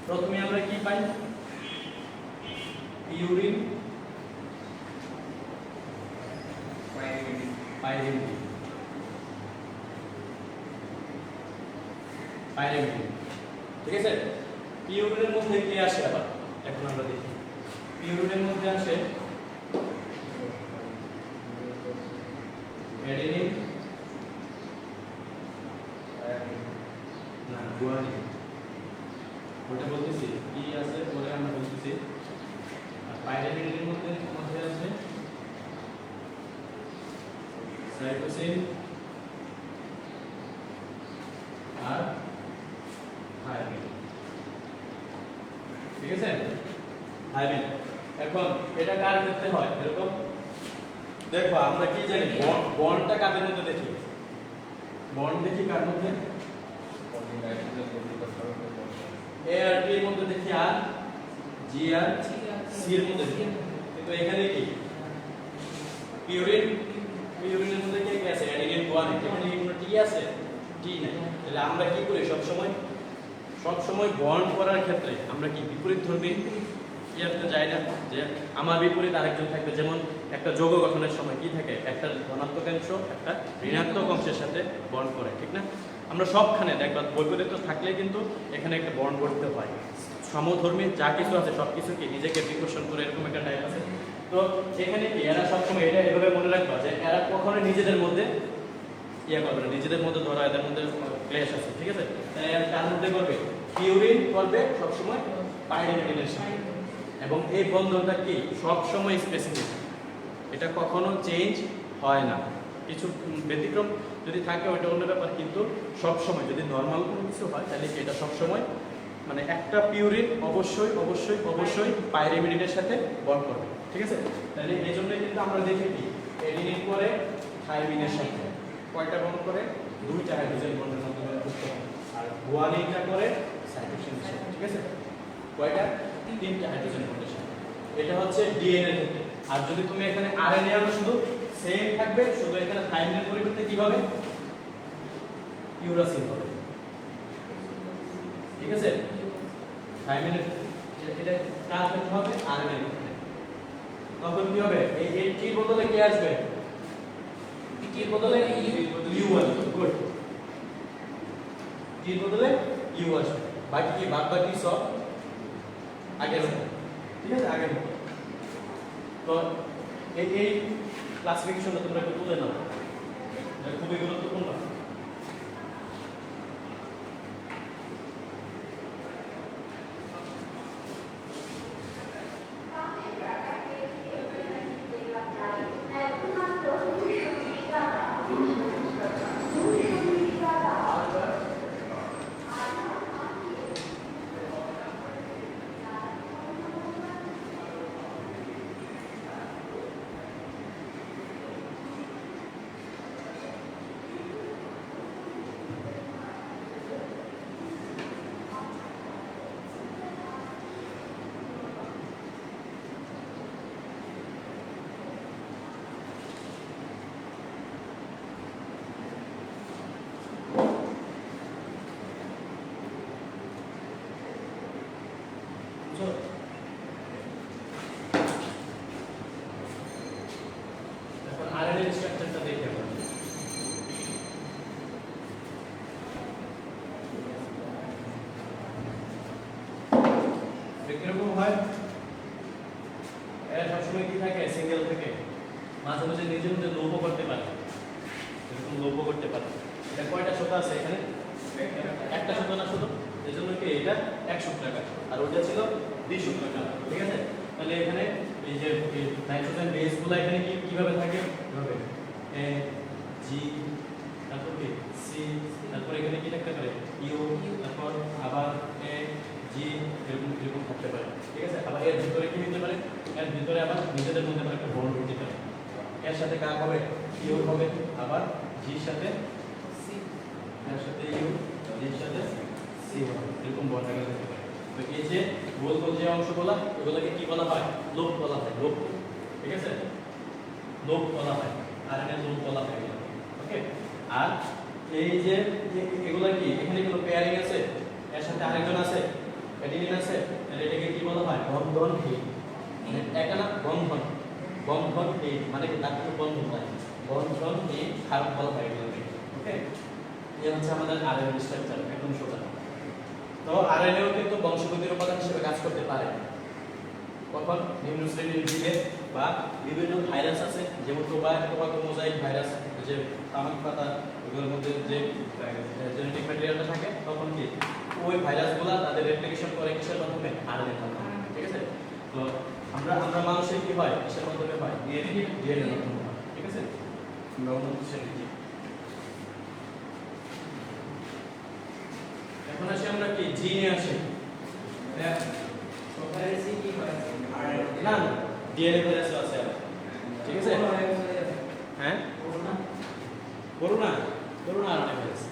প্রথমে আমরা কি পাই? পিউরিন, পাইরিমিডিন, ঠিক আছে। পিউরিনের মধ্যে কি আসে আবার? এখন আমরা দেখি, পিউরিনের মধ্যে আসে অ্যাডেনিন, না গুয়ানিন, ওটা বলতেছি কি আছে পরে আমরা বলতেছি। আর পাইরিমিডিনের মধ্যে আছে সাইটোসিন আর থায়ামিন, ঠিক আছে, থায়ামিন। এখন এটা কার ক্ষেত্রে হয়? এরকম দেখো, আমরা কি জানি? বন্ডটা কাদের মধ্যে দেখি? বন্ড দেখি কার মধ্যে? এ আর টি এর মধ্যে দেখি, আর জি আর সি এর মধ্যে দেখি। কিন্তু এখানে কি পিউরিন, পিউরিনের মধ্যে কি আছে? Adenine, guanine. এখানে কি কোনো টি আছে? টি নাই। তাহলে আমরা কি করি সব সময় বন্ড করার ক্ষেত্রে আমরা কি বিপরীত ধর্মী ইয়াতে যাই না, যে আমার বিপরীত আরেকজন থাকবে। যেমন একটা যৌগ গঠনের সময় কি থাকে? একটা ধনাত্মক অংশ একটা ঋণাত্মক অংশের সাথে বন্ড করে, ঠিক না? আমরা সবখানে দেখবা বৈপরীত্য থাকলে কিন্তু এখানে একটা বন্ড করতে হয়। সমধর্মী যা কিছু আছে সবকিছু কি নিজেকে বিকর্ষণ করে, এরকম একটা টাইপ আছে। তো এখানে কি এরা সবসময় এটা এভাবে মনে রাখবা যে এরা কখনো নিজেদের মধ্যে ইয়া করবে না, নিজেদের মধ্যে ধরা, এদের মধ্যে ক্লেশ আছে, ঠিক আছে? তাই এরা কার মধ্যে করবে? পিউরিন করবে সবসময় পাইরিমিডিনের সাথে। এবং এই বন্ধনটা কি সবসময় স্পেসিফিক, এটা কখনো চেঞ্জ হয় না। কিছু ব্যতিক্রম যদি থাকে ওইটা অন্য ব্যাপার, কিন্তু সবসময় যদি নর্মাল কোনো কিছু হয় তাহলে এটা সবসময় মানে একটা পিউরিন অবশ্যই পাইরিমিডিনের সাথে বন্ড করবে, ঠিক আছে? তাহলে এই জন্যই কিন্তু আমরা দেখি কি এডিনিন করে থায়ামিনের সাথে কয়টা বন্ড করে? 2টা হাইড্রোজেন বন্ডের মাধ্যমে যুক্ত হয়। আর গুয়ানিনটা করে সাইটোসিনের সাথে, ঠিক আছে? কয়টা? 3টা হাইড্রোজেন বন্ডের সাথে। এটা হচ্ছে ডিএনএ এর ক্ষেত্রে। আর যদি তুমি এখানে আরএনএ আনো শুধু সেম থাকবে, শুধু এখানে থাইমিনের পরিবর্তে কি হবে? ইউরাসিল হবে, ঠিক আছে? থাইমিনের এটা কার ক্ষেত্রে হবে? আরএনএ এর ক্ষেত্রে। তখন কি হবে? এই টির বদলে কি আসবে? টির বদলে ইউ আসবে, গুড। টির বদলে ইউ আসবে, বাকি কি বাকি সব আগের মতো, ঠিক আছে? আগের মতো। তো এই ক্লাসিফিকেশনটা তোমরা একটু তুলে নাও, এটা খুবই গুরুত্বপূর্ণ। কিরকম হয়, এরা সবসময় কি থাকে, সিঙ্গেল থাকে, মাঝে মাঝে নিজের মধ্যে লোপও করতে পারে, এরকম লোপও করতে পারে। এটা কয়টা সুতা আছে এখানে, একটা সুতো না শুধু, এই জন্য কি এটা 100 টাকা আর ওটা ছিল 200 টাকা, ঠিক আছে। তাহলে এখানে এই যে নাইট্রোজেন বেসগুলো এখানে কিভাবে থাকে, এভাবে এ জি, তারপর কি সি, তারপর এখানে কি থাকতে পারে ইউ, তারপর আবার এ জি, এরকম এরকম থাকতে পারে, ঠিক আছে। আবার এর ভিতরে কি হতে পারে, এর ভিতরে আবার নিজেদের মধ্যে একটা বন্ড হতে পারে, এর সাথে কার হবে, ইউ হবে, আবার জির সাথে সি, এর সাথে ইউ, জির সাথে সি হবে, এরকম বন্ড আগে থাকতে পারে। তো এই যে গোল গোল যে অংশগুলো, এগুলোকে কি বলা হয়, লোপ বলা হয়, লোপ, ঠিক আছে, লোপ বলা হয়, আর এটা লোপ বলা হয়, ওকে। আর এই যে এগুলা কি, এখানে কোনো পেয়ারিং আছে, এর সাথে আরেকজন আছে, অ্যাডিনিন আছে, তাহলে এটাকে কি বলা হয়, বন্ধন হীন, মানে একটা না বন্ধন, বন্ধন হীন মানে কি, তার কোনো বন্ধন নাই, বন্ধন হীন খারাপ বলা হয় এগুলোকে, ওকে। এই হচ্ছে আমাদের আরএনএ স্ট্রাকচার, একদম সোজা। তো আরএনএও কিন্তু বংশগতির উপাদান হিসেবে কাজ করতে পারে, কখন, নিম্ন শ্রেণীর জীবে বা বিভিন্ন ভাইরাস আছে, যেমন মোজাইক ভাইরাস, যে তামাক পাতা, ওগুলোর মধ্যে যে জেনেটিক ম্যাটেরিয়ালটা থাকে, তখন কি ওই ভাইরাসগুলো তাদের রেপ্লিকেশন করে কিসের মাধ্যমে, আরএনএর মাধ্যমে, ঠিক আছে। তো আমরা মানুষের কি হয়, কিসের মাধ্যমে হয়, ডিএনএ এর মাধ্যমে হয়, ঠিক আছে। আমরা উন্নত শ্রেণীর জীব। এখন আসি আমরা কি জিনে আসি, না না ডিএনএ ভাইরাস আছে, ঠিক আছে। হ্যাঁ corona, corona RNA virus,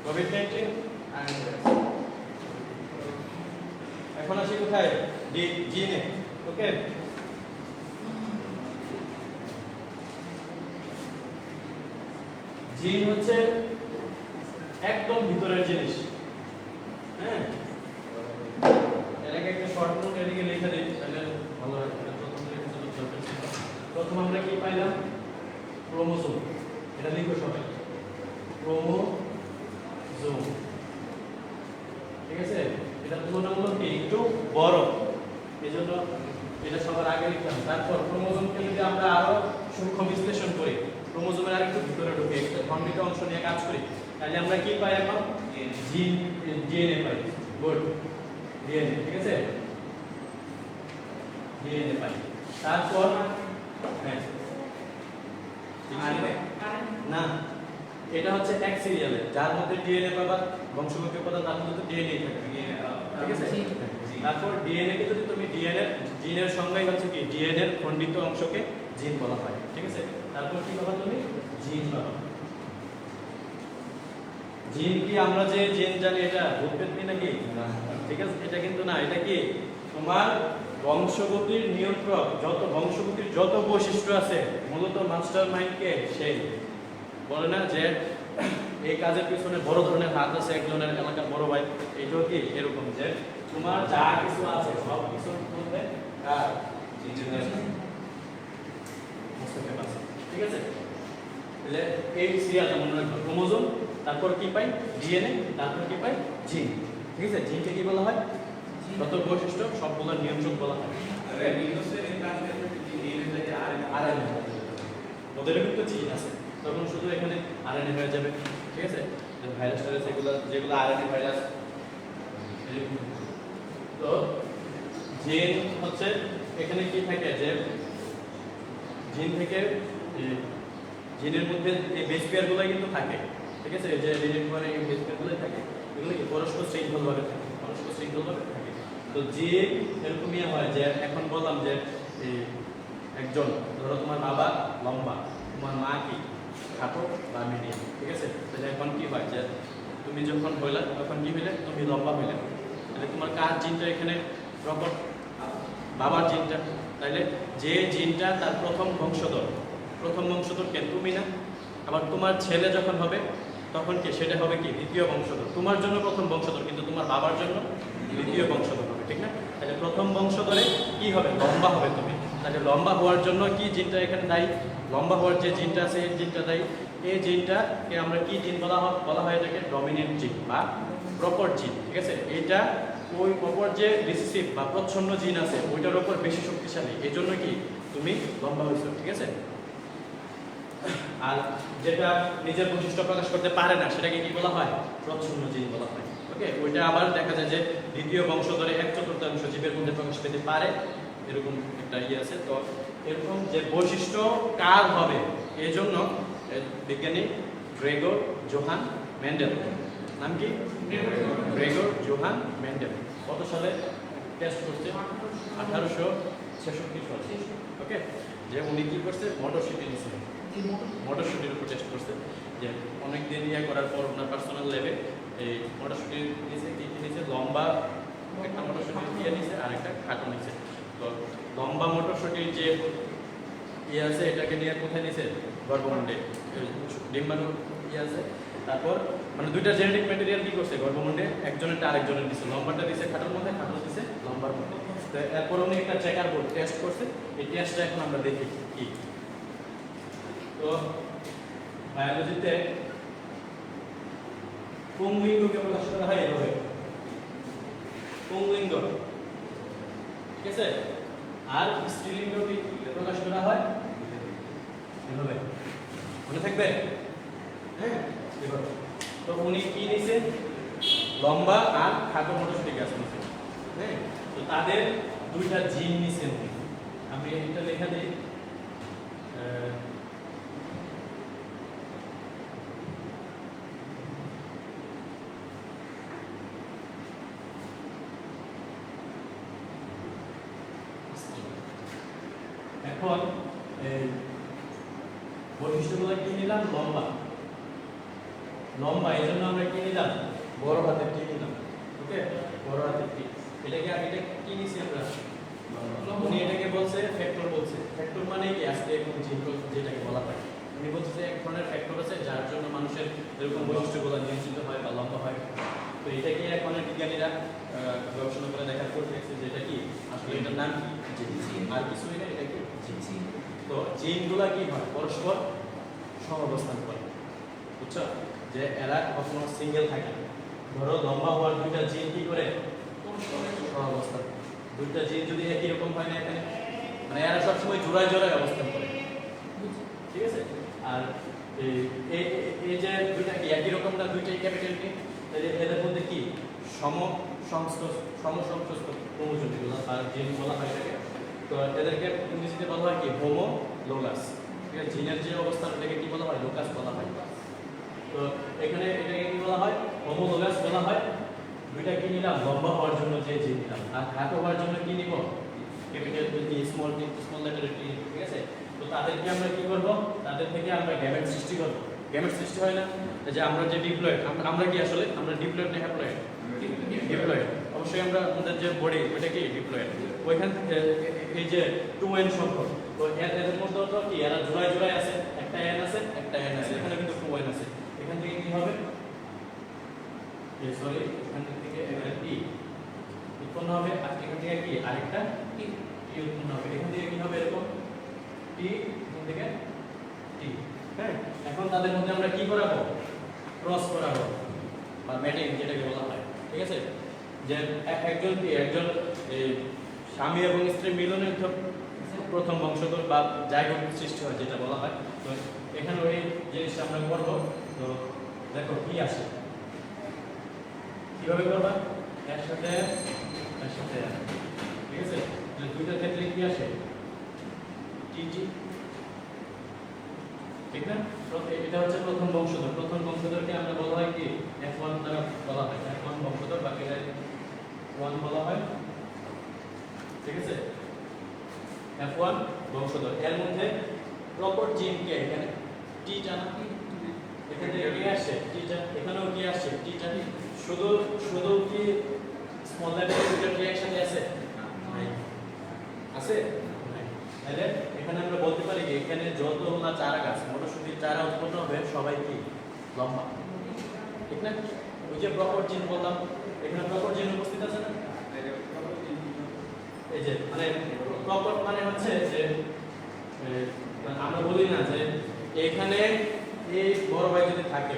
COVID-19 RNA virus. এখন আসি কোথায়, জিনে, ওকে। জিন হচ্ছে একদম ভিতরের জিনিস, হ্যাঁ। এটাকে একটা শর্ট নোট এদিকে লিখে দিই, তাহলে ভালো হয়। প্রথম আমরা কি পাইলাম, ক্রোমোজোম, এটা লিখো সবাই, ক্রোমোজোম, ঠিক আছে। এটা তুলনামূলক কি একটু বড়, এজন্য এটা সবার আগে লিখলাম। তারপর ক্রোমোজোমকে যদি আমরা আরো সূক্ষ্ম বিশ্লেষণ করি, ক্রোমোজোমের আরেকটু ভিতরে ঢুকে একটা খণ্ডিত অংশ নিয়ে কাজ করি, তাহলে আমরা কি পাই, এখন জিন, ডিএনএ পাই, গুড, ডিএনএ, ঠিক আছে, ডিএনএ পাই। তারপর হ্যাঁ না, এটা হচ্ছে এক সিরিয়ালে, যার মধ্যে ডিএনএ পাবা, বংশগত উপাদান, তার মধ্যে ডিএনএ থাকে, ঠিক আছে। তারপর ডিএনএ কে যদি তুমি জিনের সংজ্ঞাই হচ্ছে কি, ডিএনএ এর খণ্ডিত অংশকে জিন বলা হয়, ঠিক আছে। তারপর কি পাবা তুমি, জিন পাবা। জিন কি আমরা যে জিন জানি এটা ভূতপেত্নী নাকি, ঠিক আছে, এটা কিন্তু না, এটা কি তোমার বংশগতির নিয়ন্ত্রক, যত বংশগতির যত বৈশিষ্ট্য আছে, মূলত মাস্টার মাইন্ড কে সেই, বলে না যে এই কাজের পিছনে বড় ধরনের হাত আছে একজনের, এলাকার বড় ভাই, এটাও কি এরকম, যে তোমার যা কিছু আছে সব কিছুর মধ্যে কার ঠিক আছে। তাহলে এই সিরিয়ালটা মনে রাখবে, ক্রোমোজোম, তারপর কি পাই, ডিএনএ, তারপর কি পাই, জিন, ঠিক আছে। জিনকে কি বলা হয়, যত বৈশিষ্ট্য সবগুলোর নিয়ন্ত্রক বলা হয়। আরএনএ, ওদেরও কিন্তু জিন আছে, তখন শুধু এখানে আরএনএ হয়ে যাবে, ঠিক আছে। ভাইরাস টাইরাস এগুলো, যেগুলো আরএনএ ভাইরাস। তো জিন হচ্ছে এখানে কি থাকে, যে জিন থেকে জিনের মধ্যে এই বেস পেয়ারগুলো কিন্তু থাকে, ঠিক আছে, যে রিলেট করে এই বেস পেয়ারগুলোই থাকে, এগুলো কি পরস্পর শৃঙ্খলভাবে থাকে, পরস্পর শৃঙ্খলভাবে থাকে। তো জিন এরকমই হয়, যে এখন বললাম যে একজন, ধরো তোমার বাবা লম্বা, তোমার মা কি খাটো বা মিডিয়াম, ঠিক আছে। তাহলে এখন কি হয়, যে তুমি যখন হইলে তখন কি হইলে, তুমি লম্বা হইলে, তাহলে তোমার কার জিনটা এখানে প্রকট, বাবার জিনটা, তাহলে যে জিনটা তার প্রথম বংশধর কে তুমি না, আবার তোমার ছেলে যখন হবে তখন কি সেটা হবে কি দ্বিতীয় বংশধর, তোমার জন্য প্রথম বংশধর, কিন্তু তোমার বাবার জন্য দ্বিতীয় বংশধর হবে, ঠিক না। তাহলে প্রথম বংশধরে কি হবে, লম্বা হবে তুমি। তাহলে লম্বা হওয়ার জন্য কি জিনটা এখানে দায়ী, লম্বা হওয়ার যে জিনটা আছে এই জিনটা দায়ী। এই জিনটাকে আমরা কি জিন বলা হয়, এটাকে ডমিনেন্ট জিন বা প্রপার জিন, ঠিক আছে। এইটা ওই অপর যে রিসিসিভ বা প্রচ্ছন্ন জিন আছে ওইটার উপর বেশি শক্তিশালী, এই জন্য কি তুমি লম্বা হয়েছো, ঠিক আছে। আর যেটা নিজের বৈশিষ্ট্য প্রকাশ করতে পারে না সেটাকে কি বলা হয়, প্রচ্ছন্ন জিন বলা হয়। ওকে, ওইটা আবার দেখা যায় যে দ্বিতীয় বংশধরে 1/4 জীবের মধ্যে প্রকাশ পেতে পারে, এরকম একটা ইয়ে আছে। তো এরকম যে বৈশিষ্ট্য কার হবে, এই জন্য বিজ্ঞানী গ্রেগর জোহান মেন্ডেল, নাম কি গ্রেগর জোহান মেন্ডেল, কত সালে টেস্ট করছে, 1866 সালে। ওকে, যে উনি কি করছে, মটরশুটি নিয়েছে, মটরশুটির উপর টেস্ট করছে, যে অনেকদিন ইয়ে করার পর ওনার পার্সোনাল লেভে এই মটরশুটি নিয়েছে, কি কি নিয়েছে, লম্বা একটা মটরশুটি ইয়ে নিয়েছে আর একটা খাটো নিয়েছে। তো লম্বা মটরশুটির যে ইয়ে আছে এটাকে নিয়ে কোথায় নিয়েছে, গর্ভমুণ্ডে, ডিম্বাণু ইয়ে আছে। তারপর মানে দুইটা জেনেটিক ম্যাটেরিয়াল কি করছে, গর্ভমুণ্ডে একজনের আরেকজনের দিচ্ছে, লম্বাটা দিচ্ছে খাটোর মধ্যে, খাটো দিচ্ছে লম্বার মধ্যে। তো এরপর উনি একটা চেকার বোর্ড টেস্ট করছে, এই টেস্টটা এখন আমরা দেখি কি। তো বায়োলজিতে পুংলিঙ্গকে প্রকাশ করা হয় এভাবে, পুংলিঙ্গ, ঠিক আছে। আর স্ত্রীলিঙ্গকে প্রকাশ করা হয় এভাবে, মনে থাকবে, হ্যাঁ এভাবে। তো উনি কি নিছে, লম্বা আর খাটো মটরশুটি গাছ নিছে, হ্যাঁ। তো তাদের দুইটা জিন নিছে উনি, আমি এটা লেখা দিই, এখন বৈশিষ্ট্যগুলো কি নিলাম, লম্বা, লম্বা, এই জন্য আমরা কি নিলাম, বড় হাতের টি নিলাম। ওকে, বড় হাতের টি, এটাকে এটা কি নিছি আমরা, উনি এটাকে বলছে ফ্যাক্টর, বলছে ফ্যাক্টর মানে কি, আজকে এখন যেটাকে বলা হয়, উনি বলছে যে এক ধরনের ফ্যাক্টর আছে যার জন্য মানুষের এরকম বৈশিষ্ট্যগুলো নিয়ন্ত্রিত হয় বা লম্বা হয়। তো এটাকে এখন বিজ্ঞানীরা গবেষণা করে দেখার পর দেখছে যে এটা কি, আসলে এটার নাম কি, জিন, আর কিছুই না, এটা কি জিন। তো জিনগুলা কি হয়, পরস্পর সহাবস্থান করে, বুঝছো, যে এরা কখনো সিঙ্গেল থাকে না। ধরো লম্বা হওয়ার দুইটা জিন কি করে সহাবস্থান, দুইটা জিন যদি একই রকম হয় না এখানে, মানে এরা সবসময় জোড়ায় জোড়ায় অবস্থান করে, ঠিক আছে। আর এই যে দুইটা কি একই রকম না, দুইটাই ক্যাপিটাল টি, এদের মধ্যে কি সমসংশ্লিষ্ট ক্রোমোজোম এগুলো আর জিন বলা হয় এটাকে। তো এদেরকে ইংরেজিতে বলা হয় কি, হোমোলোগাস, ঠিক আছে। জিনের যে অবস্থান এটাকে কি বলা হয়, লোকাস বলা হয়। তো এখানে এটাকে কি বলা হয়, হোমোলোগাস বলা হয়। দুইটা কি নিলাম, লম্বা হওয়ার জন্য যে জিন নিলাম, আর খাটো হওয়ার জন্য কি নিব, ক্যাপিটাল টি, স্মল লেটার টি, ঠিক আছে। তো তাদেরকে আমরা কি করব, তাদের থেকে আমরা গ্যামেট সৃষ্টি করব। গ্যামেট সৃষ্টি হয় না, যে আমরা যে ডিপ্লয়েড, আমরা কি আসলে আমরা ডিপ্লয়েড না হ্যাপ্লয়েড, ডিপ্লয়েড। অবশ্যই আমরা আমাদের যে বডি ওটা কি ডিপ্লয়েড, ওইখান থেকে এই যে 2n সংখ্যক, তো এদের মধ্যে তো কি এরা জোড়ায় জোড়ায় আছে, একটা n আছে একটা n আছে, এখানে কিন্তু 2n আছে। এখান থেকে কি হবে, সরি এখান থেকে একটা t উৎপন্ন হবে, আর এখান থেকে কি আরেকটা t উৎপন্ন হবে। এখান থেকে কি হবে, এরকম t, এখান থেকে t, হ্যাঁ। এখন তাদের মধ্যে আমরা কি করাবো, ক্রস করাবো বা ম্যাটিং যেটাকে বলা হয়, ঠিক আছে। যে একজন কি একজন স্বামী এবং স্ত্রী মিলনের প্রথম বংশধর বা জাইগোট সৃষ্টি হয় যেটা বলা হয়। তো এখানে ওই জিনিসটা আমরা করবো। তো দেখো কি আসে, কিভাবে করবা, এর সাথে ঠিক আছে। দুইটার ক্ষেত্রে কি আসে, টিটি, ঠিক না। এটা হচ্ছে প্রথম বংশধর, প্রথম বংশধরকে আমরা বলা হয় কি F1 দ্বারা বলা হয়, F1 বংশধর, বাকিটা 1 বলা হয়, ঠিক আছে। F1 বংশধর, এর মধ্যে প্রপার জিন কে, এখানে টিটা না, এখানে কি আসছে টিটা, এখানেও কি আসছে টিটা। শুধু কি স্মল লেটারের দুটো রিঅ্যাকশন আছে, নাই, আছে নাই। তাহলে এখানে আমরা বলতে পারি যে এখানে যতগুলো চারা গাছ মটরশুটির চারা উৎপন্ন হবে সবাই কি লম্বা, ঠিক না। ওই যে প্রপার জিন বললাম, এখানে প্রপার জিন উপস্থিত আছে না, এই যে মানে প্রপার মানে হচ্ছে যে আমরা বলি না যে এখানে এই বড় ভাই যদি থাকে,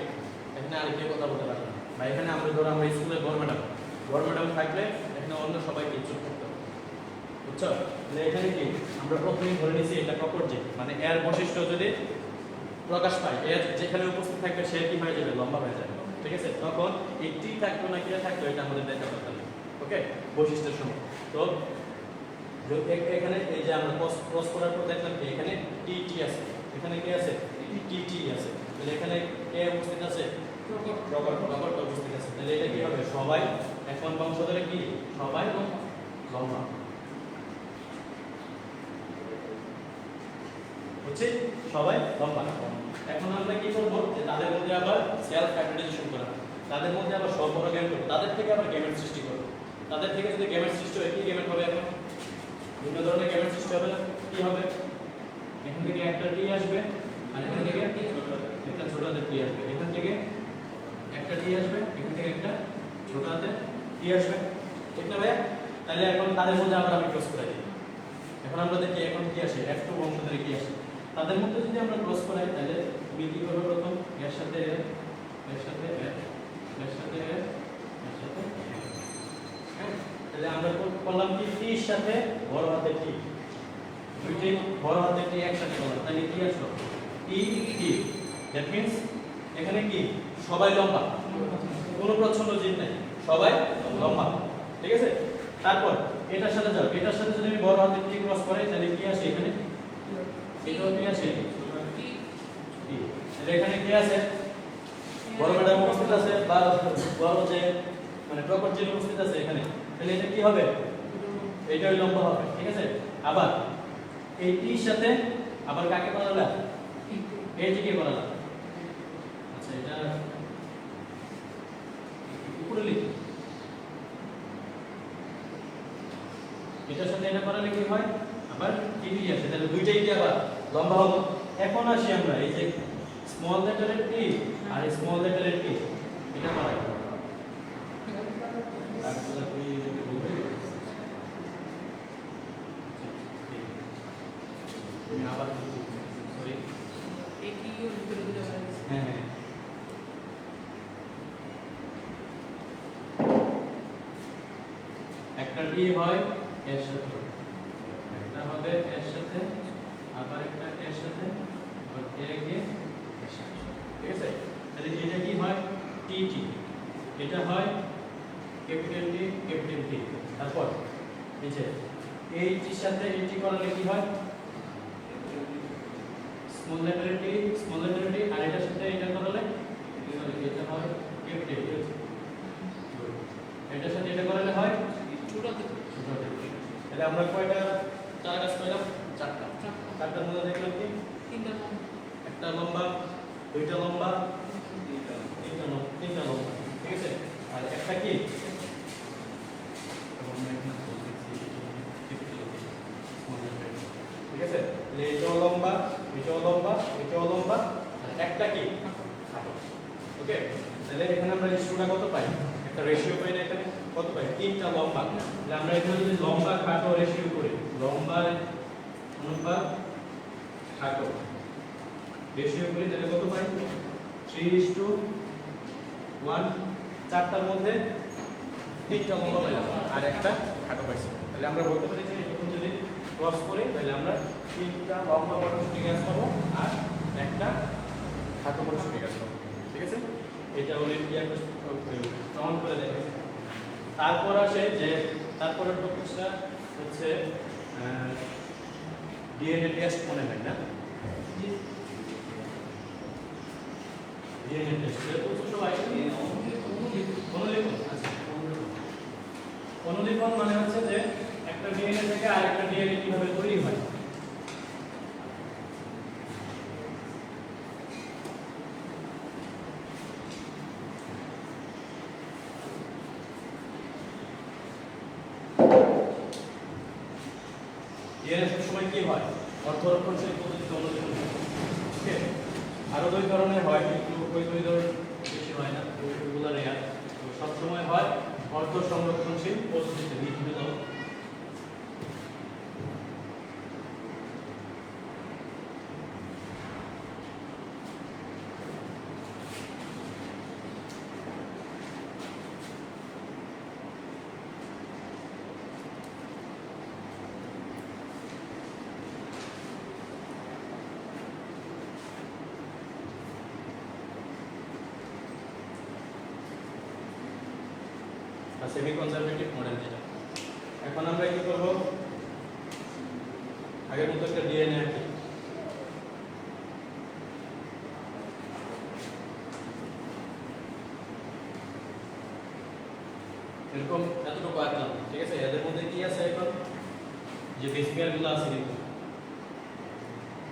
এখানে আর কেউ কথা বলতে পারে না, বা এখানে আমরা ধরো আমরা স্কুলে বড় ম্যাডাম, গভর্নমেন্টাল থাকলে এখানে অন্য সবাইকে চুপ করতে হবে, বুঝছো? তাহলে এখানে কি আমরা প্রথমেই ধরে নিয়েছি এটা প্রপোর্জিট, মানে এর বৈশিষ্ট্য যদি প্রকাশ পায়, এর যেখানে উপস্থিত থাকবে সে কি হয়ে যাবে, লম্বা হয়ে যাবে, ঠিক আছে? তখন এই টি থাকতো না কি থাকতো এটা আমাদের দেখা দরকার নেই, ওকে? বৈশিষ্ট্যের সময় তো এখানে এই যে আমরা ক্রস করার পর দেখলাম কি এখানে টি টি আছে, এখানে কি আছে, টি টি আছে, তাহলে এখানে কে উপস্থিত আছে, রবার্ট উপস্থিত আছে, তাহলে এটা কি হবে, সবাই F1 বংশধরে কি সবাই লম্বা, বুঝছি? সবাই লম্বা। এখন আমরা কি করব যে তাদের মধ্যে আবার সেলফ ফ্যাক্টরাইজেশন করা, তাদের মধ্যে আবার সম্পর্ক জ্ঞান করব, তাদের থেকে আবার গেমেট সৃষ্টি করব। তাদের থেকে যদি গেমেট সৃষ্টি হয় কি গেমেট হবে, এখন বিভিন্ন ধরনের গেমেট সৃষ্টি হবে না, কি হবে, এখান থেকে একটা টি আসবে আর এখান থেকে একটা ছোট হাতের টি আসবে, এখান থেকে একটা টি আসবে, এখান থেকে একটা ছোট হাতের টি আসবে, ঠিক না ভাইয়া? তাহলে এখন তাদের মধ্যে আবার আমি ক্রস করে দিই। এখন আমরা দেখি এখন কি আসে, F2 বংশধরে কি আসে, তাদের মধ্যে যদি আমরা ক্রস করাই তাহলে তুমি কি করবে, প্রথম এর সাথে এর সাথে এর সাথে এর সাথে, হ্যাঁ? তাহলে আমরা করলাম কি টি এর সাথে বড় হাতের টি, দুইটাই বড় হাতের টি একসাথে করলাম, তাহলে কি আসলো, টি টি। দ্যাট মিন্স এখানে কি সবাই লম্বা, কোনো প্রচ্ছন্ন জিন নাই, সবাই লম্বা, ঠিক আছে? তারপর এটার সাথে যাও, এটার সাথে যদি আমি বড় হাতের টি ক্রস করাই তাহলে কি আসে, এখানে এটাও কি আসে, টি। তাহলে এখানে কি আছে, বড় ম্যাডাম উপস্থিত আছে বা বড় যে মানে প্রপার জিন উপস্থিত আছে এখানে, তাহলে এটা কি হবে, এইটাই লম্বা হবে, ঠিক আছে? আবার এই টির সাথে আবার কাকে বানালা, এই টিকে বানালা, আচ্ছা এটা উপরে লিখি, এটার সাথে এটা করালে কি হয়, আবার টিভি আসে, তাহলে দুইটাই কি আবার লম্বা হলো। এখন আসি আমরা এই যে স্মল লেটারের টি আর স্মল লেটারের টি, এটা করাই আবার সরি হ্যাঁ হ্যাঁ একটা টি হয় এর সাথে, একটা হবে এর সাথে, আবার একটা এর সাথে, আবার এ গিয়ে এর সাথে, ঠিক আছে? তাহলে এটা কি হয়, টি টি, এটা হয় ক্যাপিটাল টি। তারপর এই যে এই টির সাথে এই টি করালে কি হয়, স্মল লেটার টি আর এটার সাথে এটা করালে এটা হয় ক্যাপিটাল টি, এটার সাথে এটা করালে হয় ছোট টি। তাহলে আমরা কয়টা চার কাজ পাইলাম, চারটার মধ্যে দেখলাম কি একটা লম্বা, দুইটা লম্বা, তিনটা লম্বা, ঠিক আছে? আর একটা কি ঠিক আছে? তাহলে এটাও লম্বা, এটাও লম্বা, এটাও লম্বা, আর একটা কি খাটো, ওকে? তাহলে এখানে আমরা রেশিওটা কত পাই, একটা রেশিও পাই না, এখানে কত পাই, তিনটা লম্বা। তাহলে আমরা এখানে যদি লম্বা খাটো রেশিও করি, লম্বা অনুপাত খাটো রেশিও করি তাহলে কত পাই, 3:1, চারটার মধ্যে তিনটা লম্বা পাইলাম আর একটা খাটো পাইছি। তাহলে আমরা বলতে পারি যে এরকম যদি ক্রস করি তাহলে আমরা তিনটা লম্বা মটরশুঁটি গাছ পাবো আর একটা খাটো মটরশুঁটি গাছ পাবো, ঠিক আছে? এটা হলো প্রমাণ করে দেখে। তারপর আসে যে তারপরের টপিকটা হচ্ছে ডিএনএ টেস্ট, মনে হয় না ডিএনএ টেস্ট সবাই অনুলিপন মানে হচ্ছে যে একটা ডিএনএ থেকে আরেকটা ডিএনএ কিভাবে তৈরি হয়। ডিএনএ সবসময় কি হয়, অর্ধরক্ষণশীল পদ্ধতিতে অনুলিপন হয়, ওকে? আরো দুই ধরনের হয়, কিন্তু ওই দুই ধরনের বেশি হয় না, ওইগুলো রেয়ার। সবসময় হয় অর্ধ সংরক্ষণশীল পদ্ধতিতে। লিখে দাও বা সেমি কনজারভেটিভ মডেল যেটা। এখন আমরা কি করব, আগের মতো একটা ডিএনএ আঁকি। এরকম এতটুকু আঁকলাম, ঠিক আছে। এদের মধ্যে কি আছে এখন, যে বেস পেয়ারগুলো আছে কিন্তু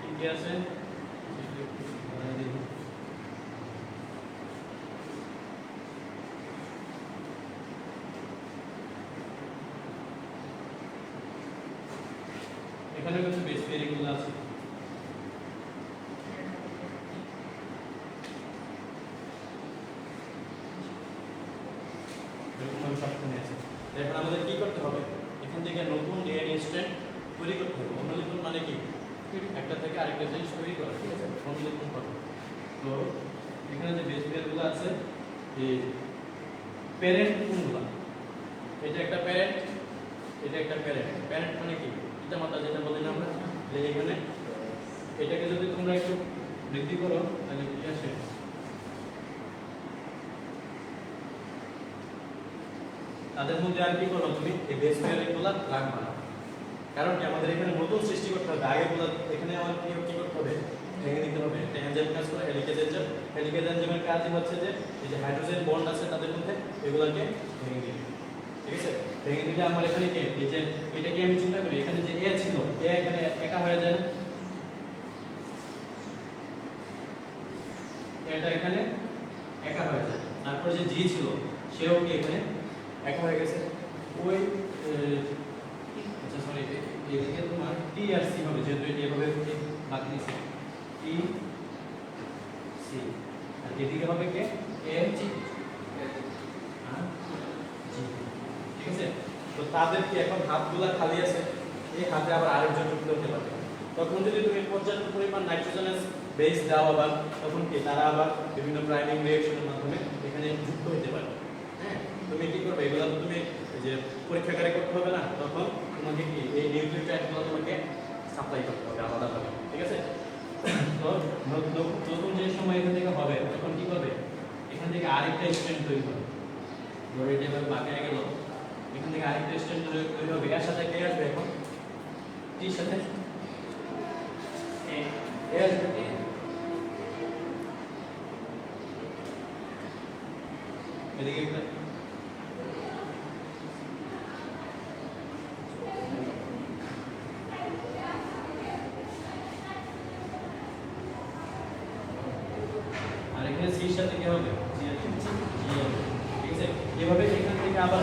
কি কি আছে, এখানে কিন্তু বেস পেয়ারগুলো আছে। এখন আমাদের কি করতে হবে, এখান থেকে নতুন ডিএনএ স্ট্র্যান্ড তৈরি করতে হবে। অনুলিপন মানে কি, একটা থেকে আরেকটা জিনিস তৈরি করা, ঠিক আছে, অনুলিপন করা। তো এখানে যে বেস পেয়ারগুলো আছে, এই প্যারেন্ট কোনগুলো, এটা একটা প্যারেন্ট, এটা একটা প্যারেন্ট। প্যারেন্ট মানে কি, পিতা মাতা যেটা বলি না আমরা, যে এখানে এটাকে যদি তোমরা একটু বৃদ্ধি করো তাহলে কি আসে, তাদের মধ্যে আর কি করো তুমি, এই বেস পেয়ারগুলো রাখবা না। কারণ কি, আমাদের এখানে নতুন সৃষ্টি করতে হবে। আগেগুলো এখানে আমার কি করতে হবে, ভেঙে দিতে হবে। একটা এনজাইম কাজ করে হেলিকেজ এনজাইম। হেলিকেজ এনজাইমের কাজই হচ্ছে যে এই যে হাইড্রোজেন বন্ড আছে তাদের মধ্যে, এগুলোকে ভেঙে দিবে, ঠিক আছে। ভেঙে দিলে আমার এখানে কি, এই যে এটাকে আমি চিন্তা করি, এখানে যে এ ছিল, এ এখানে একা হয়ে যায়, এটা এখানে একা হয়ে যায়। তারপর যে জি ছিল, সেও কি এখানে একা হয়ে গেছে। ওই আচ্ছা সরি, এদিকে তোমার টি আর সি হবে, যেহেতু এটি এভাবে বাকি দিয়েছে, টি সি, আর এদিকে হবে কে, এ জি, ঠিক আছে। তো তাদের কি এখন হাতগুলা খালি আছে, এই হাতে আবার আরেকজন যুক্ত হতে পারবে। তখন যদি তুমি পর্যাপ্ত পরিমাণ নাইট্রোজেনাস বেস দাও, আবার তখন কি তারা আবার বিভিন্ন প্রাইমিং রিঅ্যাকশনের মাধ্যমে এখানে যুক্ত হতে পারে। হ্যাঁ, তুমি কি করবে, এগুলো তো তুমি যে পরীক্ষাগারে করতে হবে না, তখন তোমাকে কি এই নিউক্লিওটাইডগুলো তোমাকে সাপ্লাই করতে হবে আলাদাভাবে, ঠিক আছে। তো নতুন যে সময় এখান থেকে হবে, তখন কি করবে, এখান থেকে আরেকটা স্ট্র্যান্ড তৈরি হবে। ধরে এটা এভাবে বাঁকায় গেল, এখান থেকে আরেকটা স্ট্র্যান্ড তৈরি হবে। এর সাথে কে আসবে এখন, টির সাথে এ আসবে, এদিকে একটা আর এখানে সির সাথে কি হবে, জি হবে, ঠিক আছে। এভাবে এখান থেকে আবার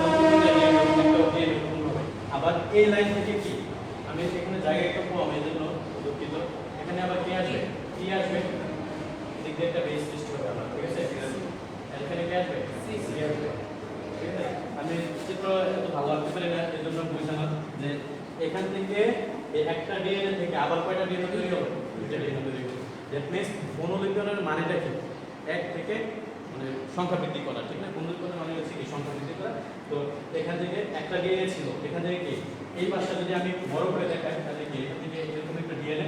আবার এই লাইন থেকে কি, আমি এখানে জায়গা একটু কম, এই জন্য দুঃখিত। এখানে আবার কে আসবে, টি আসবে, এদিক দিয়ে একটা বেস সৃষ্টি হবে আবার, ঠিক আছে। এখানে কে আসবে, সি আসবে, ঠিক আছে। আমি চিত্র এত ভালো আঁকতে পারি না, এর জন্য বুঝলাম যে এখান থেকে এই একটা ডিএনএ থেকে আবার কয়টা ডিএনএ তৈরি হবে, দুইটা ডিএনএ তৈরি হবে। দ্যাট মিন্স অনুলিপনের মানেটা কি, এক থেকে মানে সংখ্যা বৃদ্ধি করা, ঠিক না। অনুলিপনের মানে হচ্ছে কি, সংখ্যা বৃদ্ধি করা। তো এখান থেকে একটা ডিএনএ ছিল, এখান থেকে কি এই পাশটা যদি আমি বড় করে দেখাই, তাহলে কি এখান থেকে এরকম একটা ডিএনএ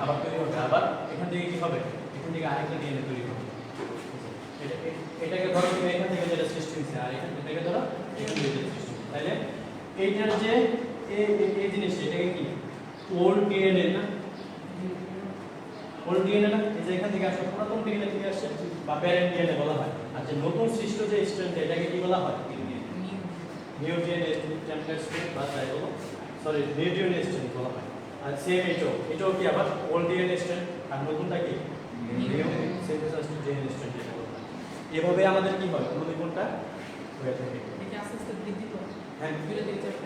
আবার তৈরি হবে। আবার এখান থেকে কি হবে, এখান থেকে আরেকটা ডিএনএ তৈরি হবে। এটাকে ধরো তুমি এখান থেকে যেটা সৃষ্টি হয়েছে, আর এটাকে ধরো এখান থেকে যেটা সৃষ্টি হয়েছে, তাহলে এইটার যে এই জিনিসটা, এটাকে কি ওল্ড ডিএনএ না, ওল্ড ডিএনএ না, এই যে এখান থেকে আসলে পুরাতন ডিএনএ থেকে আসছে বা প্যারেন্ট ডিএনএ বলা হয়। আর যে নতুন সৃষ্ট যে স্ট্র্যান্ড, এটাকে কি বলা হয়, নিউ ডিএনএ টেমপ্লেট স্ট্র্যান্ড বা তাই বলো, সরি নিউ ডিএনএ স্ট্র্যান্ড বলা হয়। আর সেম এটাও কি আবার ওল্ড ডিএনএ স্ট্র্যান্ড, আর নতুনটা কি নিউ সিনথেসাইজড ডিএনএ স্ট্র্যান্ড। এভাবে আমাদের কি হয়, অনুলিপনটা হয়ে থাকে। এটা আস্তে আস্তে বৃদ্ধি পায়।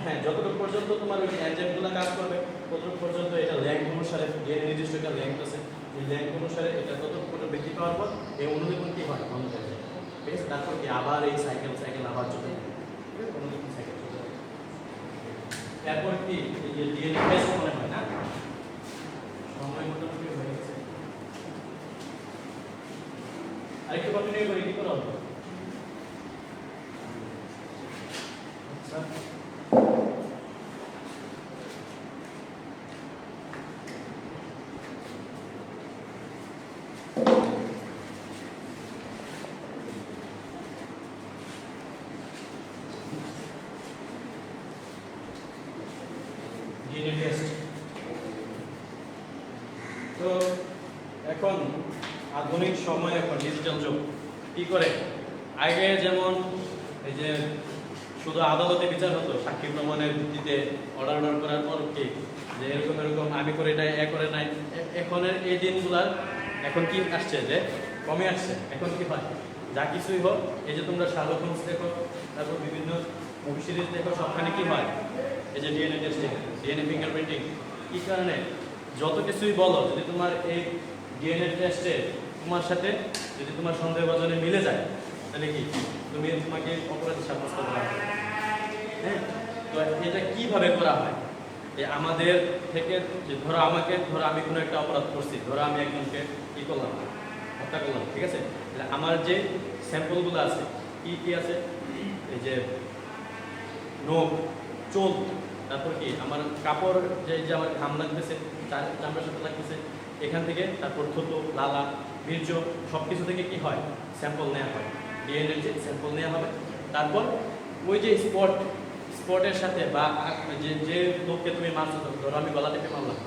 হ্যাঁ, যতটুকু পর্যন্ত তোমার ওই এনজাইমগুলো কাজ করবে, ততটুকু পর্যন্ত এটা ল্যাঙ্থ অনুসারে, ডিএনএ নির্দিষ্ট একটা ল্যাঙ্থ আছে, এই ল্যাঙ্থ অনুসারে এটা ততটুকু বৃদ্ধি পাওয়ার পর এই অনুলিপন কি হয়, বন্ধ হয়ে যায়, ঠিক আছে। তারপর কি আবার এই সাইকেল আবার চলতে থাকে, ঠিক আছে, অনুলিপন সাইকেল চলতে থাকে। এরপর কি এই যে ডিএনএ টেস্ট মনে হয় না, সময় মোটামুটি হয়ে গেছে। আরেকটু কন্টিনিউ করি, কি করো, আচ্ছা ডিএনএ টেস্ট। তো এখন আধুনিক সময়, এখন ডিজিটাল যুগ, কি করে আগে যেমন এই যে শুধু আদালতে বিচার হতো সাক্ষী প্রমাণের ভিত্তিতে অর্ডার করার পর কি যে এরকম এরকম আমি করে নাই এ করে নাই, এখনের এই দিনগুলার এখন কি আসছে যে কমে আসছে। এখন কি হয় যা কিছুই হোক, এই যে তোমরা শার্লক হোমস দেখো, তারপর বিভিন্ন মুভি সিরিজ দেখো, সবখানে কি হয় এই যে ডিএনএ টেস্টিং, ডিএনএ ফিঙ্গারপ্রিন্টিং। কি কারণে যত কিছুই বলো, যদি তোমার এই ডিএনএ টেস্টে তোমার সাথে যদি তোমার সন্দেহভাজনে মিলে যায়, তাহলে কি তোমাকে অপরাধী সাব্যস্ত করা হবে। হ্যাঁ, তো এটা কিভাবে করা হয়? আমাদের থেকে যে ধরো আমি কোনো একটা অপরাধ করছি, ধরো আমি একজনকে কি করলাম, হত্যা করলাম, ঠিক আছে। তাহলে আমার যে স্যাম্পলগুলো আছে কি কি আছে, এই যে নখ, চুল, তারপর কি আমার কাপড়, যে আমার ঘাম লাগতেছে, চামড়ার সাথে লাগতেছে, এখান থেকে তারপর থুতু, লালা, বীর্য, সব কিছু থেকে কি হয় স্যাম্পল নেওয়া হয়, ডিএনএ যে স্যাম্পল নেওয়া হবে। তারপর ওই যে স্পটের সাথে বা যে লোককে তুমি মারছো, ধরো আমি গলা থেকে মারলাম,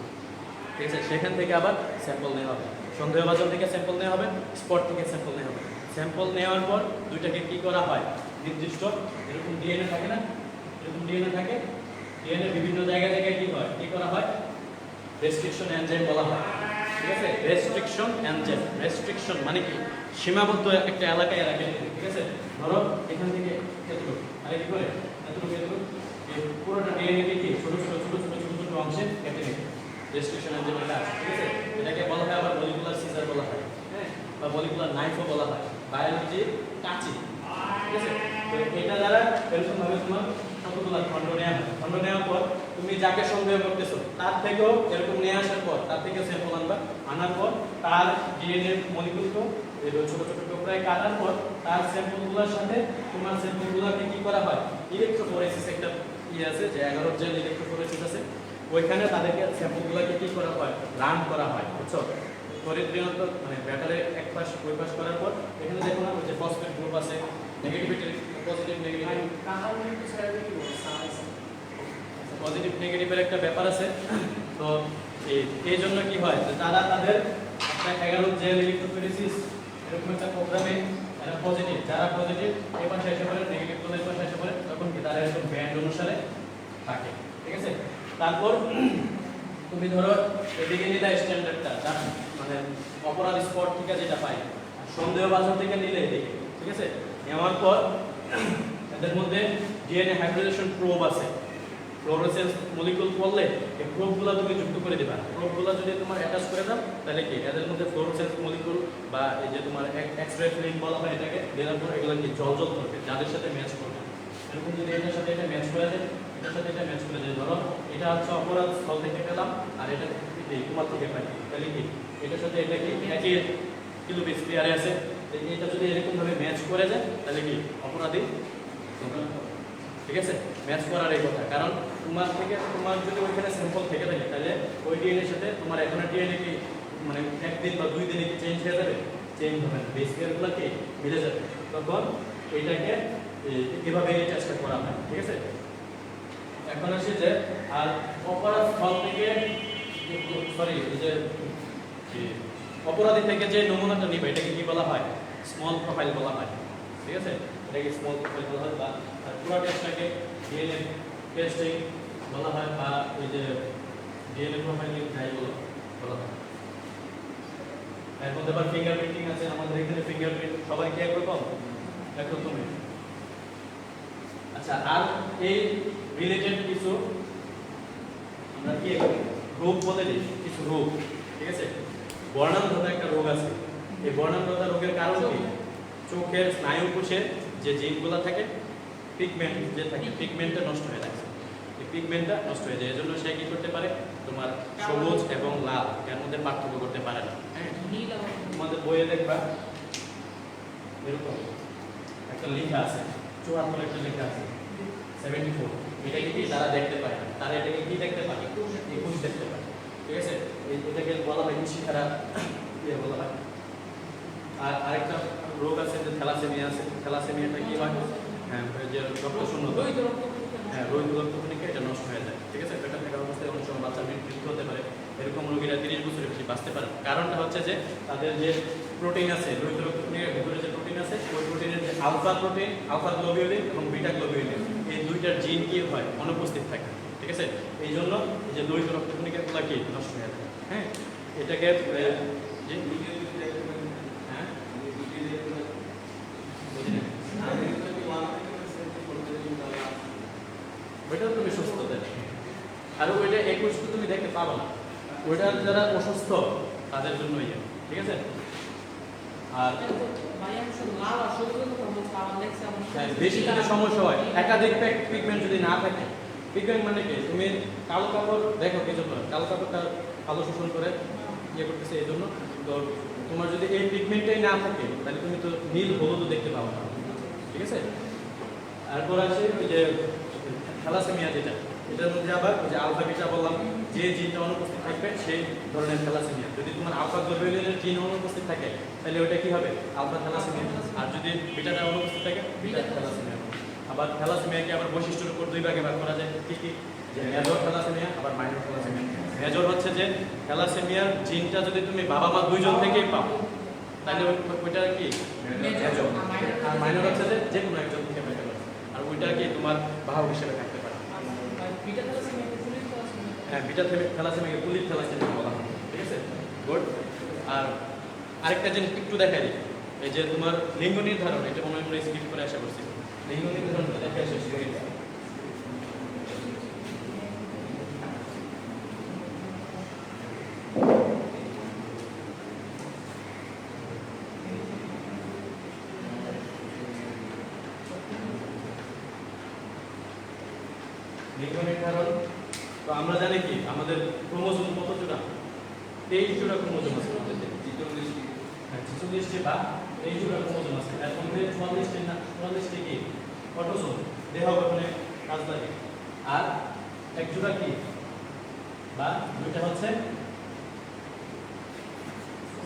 ঠিক আছে, সেখান থেকে আবার স্যাম্পল নেওয়া হবে, সন্দেহভাজন থেকে স্যাম্পল নেওয়া হবে, স্পট থেকে স্যাম্পল নেওয়া হবে। স্যাম্পল নেওয়ার পর দুইটাকে কি করা হয়, নির্দিষ্ট এরকম ডিএনএ থাকে না, এরকম ডিএনএ থাকে, ডিএনএ বিভিন্ন জায়গায় কি করা হয়, রেস্ট্রিকশন এনজাইম বলা হয়, ঠিক আছে। রেস্ট্রিকশন এনজাইম, রেস্ট্রিকশন মানে কি সীমাবদ্ধ একটা এলাকায় রাখে, ঠিক আছে। ধরো এখান থেকে এতটুকু, আর কি করে এতটুকু এই পুরোটা ডিএনএ কি ছোট ছোট অংশে কেটে নেবে, রেস্ট্রিকশন এনজাইম এটা আছে, ঠিক আছে। এটাকে বলা হয় আবার মলিকুলার সিজার বলা হয়, হ্যাঁ, বা মলিকুলার নাইফও বলা হয়, বায়োলজি কাঁচি, ঠিক আছে। তো এটা দ্বারা এরকম ভাবে তোমার কতগুলো খণ্ড নেওয়া হয়, খণ্ড নেওয়ার পর তুমি যাকে সন্দেহ করতেছো তার থেকেও এরকম নিয়ে আসার পর তার থেকে স্যাম্পল আনবা, আনার পর তার ডিএনএ মলিকুলকে ছোট ছোট টুকরায় কাটার পর তার স্যাম্পলগুলোর সাথে তোমার স্যাম্পলগুলোকে কি করা হয়, ইলেকট্রোফোরেসিস একটা আছে যে 11 জেল ইলেকট্রোফোরেসিস আছে, ওইখানে তাদেরকে স্যাম্পলগুলোকে কি করা হয়, রান করা হয়, বুঝছো। পরিত্রিণত মানে ব্যাটারে এক পাশ ওই পাশ করার পর এখানে দেখো না যে ফসফেট গ্রুপ আছে, নেগেটিভিটি পজিটিভ নেগেটিভের একটা ব্যাপার আছে। তো এই জন্য কি হয় যে তারা তাদের 11 জেল ইলেকট্রোফোরেসিস এরকম একটা প্রোগ্রামে এরা পজিটিভ, যারা পজিটিভ এই পাশে এসে পড়ে, নেগেটিভ গুলো এই পাশে এসে পড়ে, তখন কি তারা এরকম ব্যান্ড অনুসারে থাকে, ঠিক আছে। তারপর তুমি ধরো এদিকে নিলে স্ট্যান্ডার্ডটা মানে অপরাধ স্পট থেকে যেটা পাই, সন্দেহভাজন থেকে নিলে এদিকে, ঠিক আছে। নেওয়ার পর এদের মধ্যে ডিএনএ হাইব্রিডেশন প্রোব আছে, ফ্লোরোসেন্স মলিকুল করলে এই প্রোবগুলো তুমি যুক্ত করে দিবা। প্রোবগুলো যদি তোমার অ্যাটাচ করে দাও তাহলে কি এদের মধ্যে ফ্লোরোসেন্স মলিকুল বা এই যে তোমার এক্স-রে ফিল্ম বলা হয় এটাকে, দেওয়ার পর এগুলো কি জল করবে, যাদের সাথে ম্যাচ করবে। এরকম যদি এটার সাথে এটা ম্যাচ করে যায়, এটার সাথে এটা ম্যাচ করে যায়, ধরো এটা হচ্ছে অপরাধ স্থল থেকে পেলাম আর এটা তোমার থেকে পাই, তাহলে কি এটার সাথে এটা কি একই কিলো বেস পেয়ারে আছে, এটা যদি এরকম ভাবে ম্যাচ করে যায় তাহলে কি অপরাধী, ঠিক আছে। ম্যাচ করার এই কথা, কারণ তোমার যদি ওইখানে স্যাম্পল থেকে থাকে তাহলে ওই ডিএনএর সাথে তোমার এখন ডিএনএ কি মানে একদিন বা 2 দিনে কি চেঞ্জ হয়ে যাবে, চেঞ্জ হবে না, বেস পেয়ারগুলো কি মিলে যাবে, তখন এইটাকে এভাবে চেষ্টা করা হয়, ঠিক আছে। এখন আসি যে আর অপরাধ স্থল থেকে যে অপরাধী থেকে যে নমুনাটা নিবে এটাকে কি বলা হয়, স্মল প্রোফাইল বলা হয়, ঠিক আছে। এটাকে স্মল প্রোফাইল বলা হয়, বা পুরো টেস্টটাকে ডিএনএ টেস্টিং বলা হয়, বা ওই যে ডিএনএ প্রোফাইলিং যাই বলা হয়। এর মধ্যে আবার ফিঙ্গারপ্রিন্টিং আছে, আমাদের এখানে ফিঙ্গারপ্রিন্ট সবাই কি একরকম, একরকমই। আচ্ছা, আর এই রিলেটেড কিছু আমরা কি রোগ বলে দিই, কিছু রোগ, ঠিক আছে। বর্ণান্ধতা একটা রোগ আছে, এই বর্ণান্ধতা রোগের কারণ কি, চোখের স্নায়ু কোষে যে জিনগুলো থাকে, পিগমেন্ট যে থাকে, পিগমেন্টটা নষ্ট হয়ে যাচ্ছে, এই পিগমেন্টটা নষ্ট হয়ে যায়, এজন্য সে কি করতে পারে, তোমার সবুজ এবং লাল এর মধ্যে পার্থক্য করতে পারে না। তোমাদের বইয়ে দেখবা এরকম একটা লেখা আছে, 74 একটা লেখা আছে 74, এটাকে কি তারা দেখতে পায় না, তারা এটাকে কি দেখতে পায়, 21 দেখতে পায়, ঠিক আছে। এটাকে বলা হয় শিখারা বলা হয়। আর আরেকটা রোগ আছে যে থ্যালাসেমিয়া আছে, থ্যালাসেমিয়াটা কি হয়, হ্যাঁ যে রক্ত শূন্যতা, হ্যাঁ রোহিত রক্তকণিকা এটা নষ্ট হয়ে যায়, ঠিক আছে। পেটে থাকা অবস্থায় অনেক সময় বাচ্চার মৃত্যু হতে পারে, এরকম রোগীরা 30 বছরের বেশি বাঁচতে পারে। কারণটা হচ্ছে যে তাদের যে প্রোটিন আছে, রোহিত রক্তকণিকার ভিতরে যে প্রোটিন আছে, ওই প্রোটিনের যে আলফা প্রোটিন, আলফা গ্লোবিউলিন এবং বিটা গ্লোবিউলিন, এই দুইটার জিন কি হয় অনুপস্থিত থাকে, ঠিক আছে। এই জন্য এই যে লোহিত রক্তকণিকাগুলো কি নষ্ট হয়ে যায়। হ্যাঁ এটাকে যে হ্যাঁ ওইটা তুমি সুস্থ দেয়, আর ওইটা 21 তুমি দেখতে পাবো না, ওইটা যারা অসুস্থ তাদের জন্য ইয়ে, ঠিক আছে। আর বেশি যদি সমস্যা হয়, একাধিক পিগমেন্ট যদি না থাকে, পিগমেন্ট মানে কি তুমি কালো কাপড় দেখো কি জন্য, কালো কাপড়টা ভালো শোষণ করে ইয়ে করতেছে এই জন্য। তো তোমার যদি এই পিগমেন্টটাই না থাকে তাহলে তুমি তো নীল হলুদও দেখতে পাবো না, ঠিক আছে। তারপর আছে ওই যে থ্যালাসেমিয়া, যেটা এটার মধ্যে আবার ওই যে আলফা বিটা বললাম, যে জিনটা অনুপস্থিত থাকবে সেই ধরনের থ্যালাসেমিয়া। যদি তোমার আলফা গ্লোবিউলিনের জিন অনুপস্থিত থাকে তাহলে ওইটা কি হবে আলফা থ্যালাসেমিয়া, আর যদি বিটাটা অনুপস্থিত থাকে বিটা থ্যালাসেমিয়া। আবার থ্যালাসেমিয়াকে আবার বৈশিষ্ট্যের উপর দুই ভাগে ভাগ করা যায়, কি কি, যে মেজর থ্যালাসেমিয়া আবার মাইনর থ্যালাসেমিয়া। মেজর হচ্ছে যে থ্যালাসেমিয়ার জিনটা যদি তুমি বাবা মা দুইজন থেকেই পাও তাহলে ওইটা কি মেজর, আর মাইনর হচ্ছে যে কোনো একজন থেকে পেতে পারে, আর ওইটা কি তোমার বাহক হিসেবে থাকতে পারে। হ্যাঁ বিটা থ্যালাসেমিয়াকে পুলিশ থ্যালাসেমিয়া বলা হয়, ঠিক আছে গুড। আর আরেকটা জিনিস একটু দেখাই দিই, এই যে তোমার লিঙ্গ নির্ধারণ, এটা মনে হয় স্কিপ করে আশা করছি, লিঙ্গ নির্ধারণটা দেখা শেষ হয়ে গেছে। লিঙ্গ নির্ধারণ তো আমরা জানি কি আমাদের ক্রোমোজোম কত জোড়া, 23 জোড়া ক্রোমোজোম আছে আমাদের, 46টি বা 23 জোড়া ক্রোমোজোম আছে। এর মধ্যে 44টি কি অটোসোম, দেহ গঠনে কাজ লাগে, আর এক জোড়া কি বা দুইটা হচ্ছে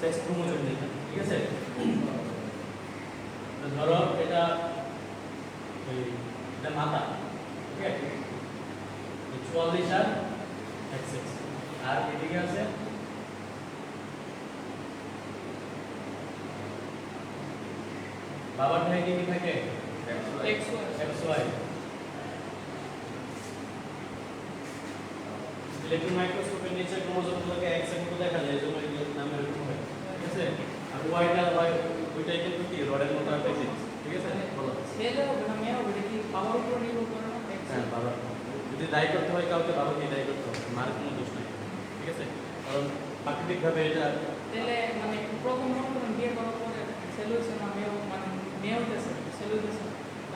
সেক্স ক্রোমোজোম, ঠিক আছে। ধরো এটা মাতা, ঠিক আছে, 44 আর XX, আর এদিকে আছে বাবার ঠাই কি থাকে XY। ইলেকট্রন মাইক্রোস্কোপের নিচে ক্রোমোজোমগুলোকে X এর মতো দেখা যায়, এজন্য এগুলোর নাম এরকম হয়, ঠিক আছে। আর ওইটাই কিন্তু কি রডের মতো আকৃতি, ঠিক আছে। বলো ছেলে হবে না মেয়ে হবে, কি বাবার উপর নির্ভর করে না? হ্যাঁ বাবা, যদি দায়ী করতে হয় কাউকে বাবাকে দায়ী করতে হবে, মার কোনো দোষ নাই, ঠিক আছে। কারণ প্রাকৃতিকভাবে এটা তাহলে মানে প্রথম বিয়ে করার পরে ছেলে হচ্ছে না মেয়ে, মানে মেয়ে হইতেছে ছেলে হইতেছে,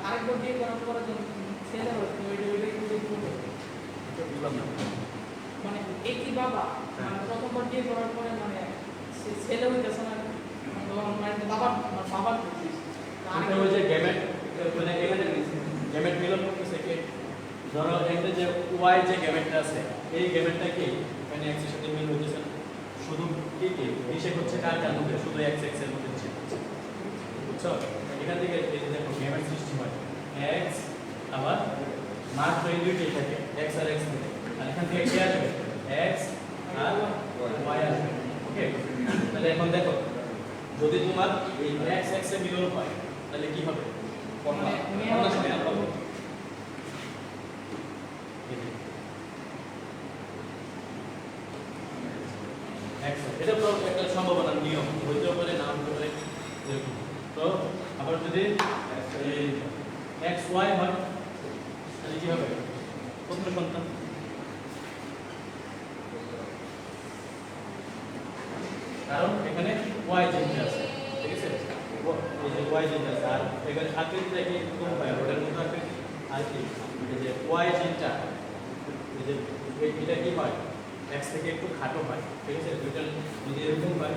আরেকবার বিয়ে করার পরে ছেলে হচ্ছে বুঝলাম না, মানে একই বাবা মানে প্রথমবার বিয়ে করার পরে মানে ছেলে হইতেছে না, মানে বাবার ওই যে গ্যামেট, মানে এখানে গ্যামেট মিলন করতেছে কি, ধরো এখানে যে ওয়াই যে গ্যামেটটা আছে, এই গ্যামেটটা কি মানে এক্স এর সাথে মিল হইতেছে না, শুধু কি কি নিষেক হচ্ছে কার মধ্যে, শুধু এক্স এর মধ্যে নিষেক হচ্ছে, বুঝছো। এখান থেকে এই যে দেখো গ্যামেট সৃষ্টি হয় এক্স, আবার মাত্র এই দুইটাই থাকে এক্স আর এক্স থাকে, আর এখান থেকে কি আসবে এক্স আর ওয়াই আসবে, ওকে। তাহলে এখন দেখো যদি তোমার এই এক্স এক্স এর মিলন হয় তাহলে কি হবে, এটা তো একটা সম্ভাবনার নিয়ম, হইতেও পারে না হতে পারে এরকম। তো আবার যদি এক্স ওয়াই হয় তাহলে কি হবে পুত্র সন্তান, কারণ এখানে ওয়াই জিনটা আছে, ঠিক আছে, এই যে ওয়াই জিনটা আছে, আর এখানে আকৃতিটা কি এরকম হয় রোডের মতো আকৃতি, আর কি এই যে ওয়াই জিনটা এই যে এটা কি হয় এক্স থেকে একটু খাটো হয়, ঠিক আছে। দুইটা যদি এরকম হয়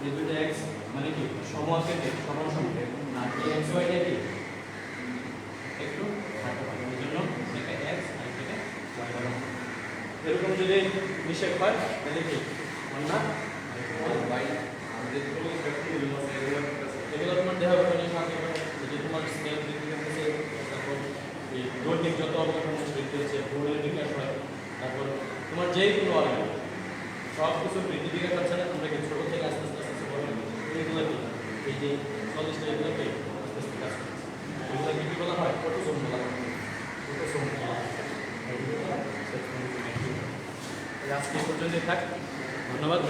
এই দুইটা এক্স মানে কি সম আকৃতি সমান সংখ্যা, আর এই এক্স ওয়াইটা কি একটু খাটো হয়, এই জন্য এটা এক্স আর এটা ওয়াই বলা হয়। এরকম যদি নিষেধ হয় তাহলে কি না এগুলো তোমার দেহ গঠনের সাহায্য করে, যদি তোমার স্কেল বৃদ্ধি করতেছে দৈনিক যত অবকাঠামো বৃদ্ধি হচ্ছে, ভ্রূণের বিকাশ হয়, তারপর তোমার যেই কোনো অর্গান সব কিছু বৃদ্ধি বিকাশ হচ্ছে না, আমরা কি ছোটো থেকে আস্তে আস্তে আস্তে আস্তে বড় হয়ে যাচ্ছি। এইগুলো কি এই যে 40টা এগুলোকে আস্তে আস্তে কাজ করছে, এগুলোকে কি বলা হয়? অটোসোম বলা হয়। অটোসোম বলা হয়। আজকে এই পর্যন্তই থাক। ধন্যবাদ।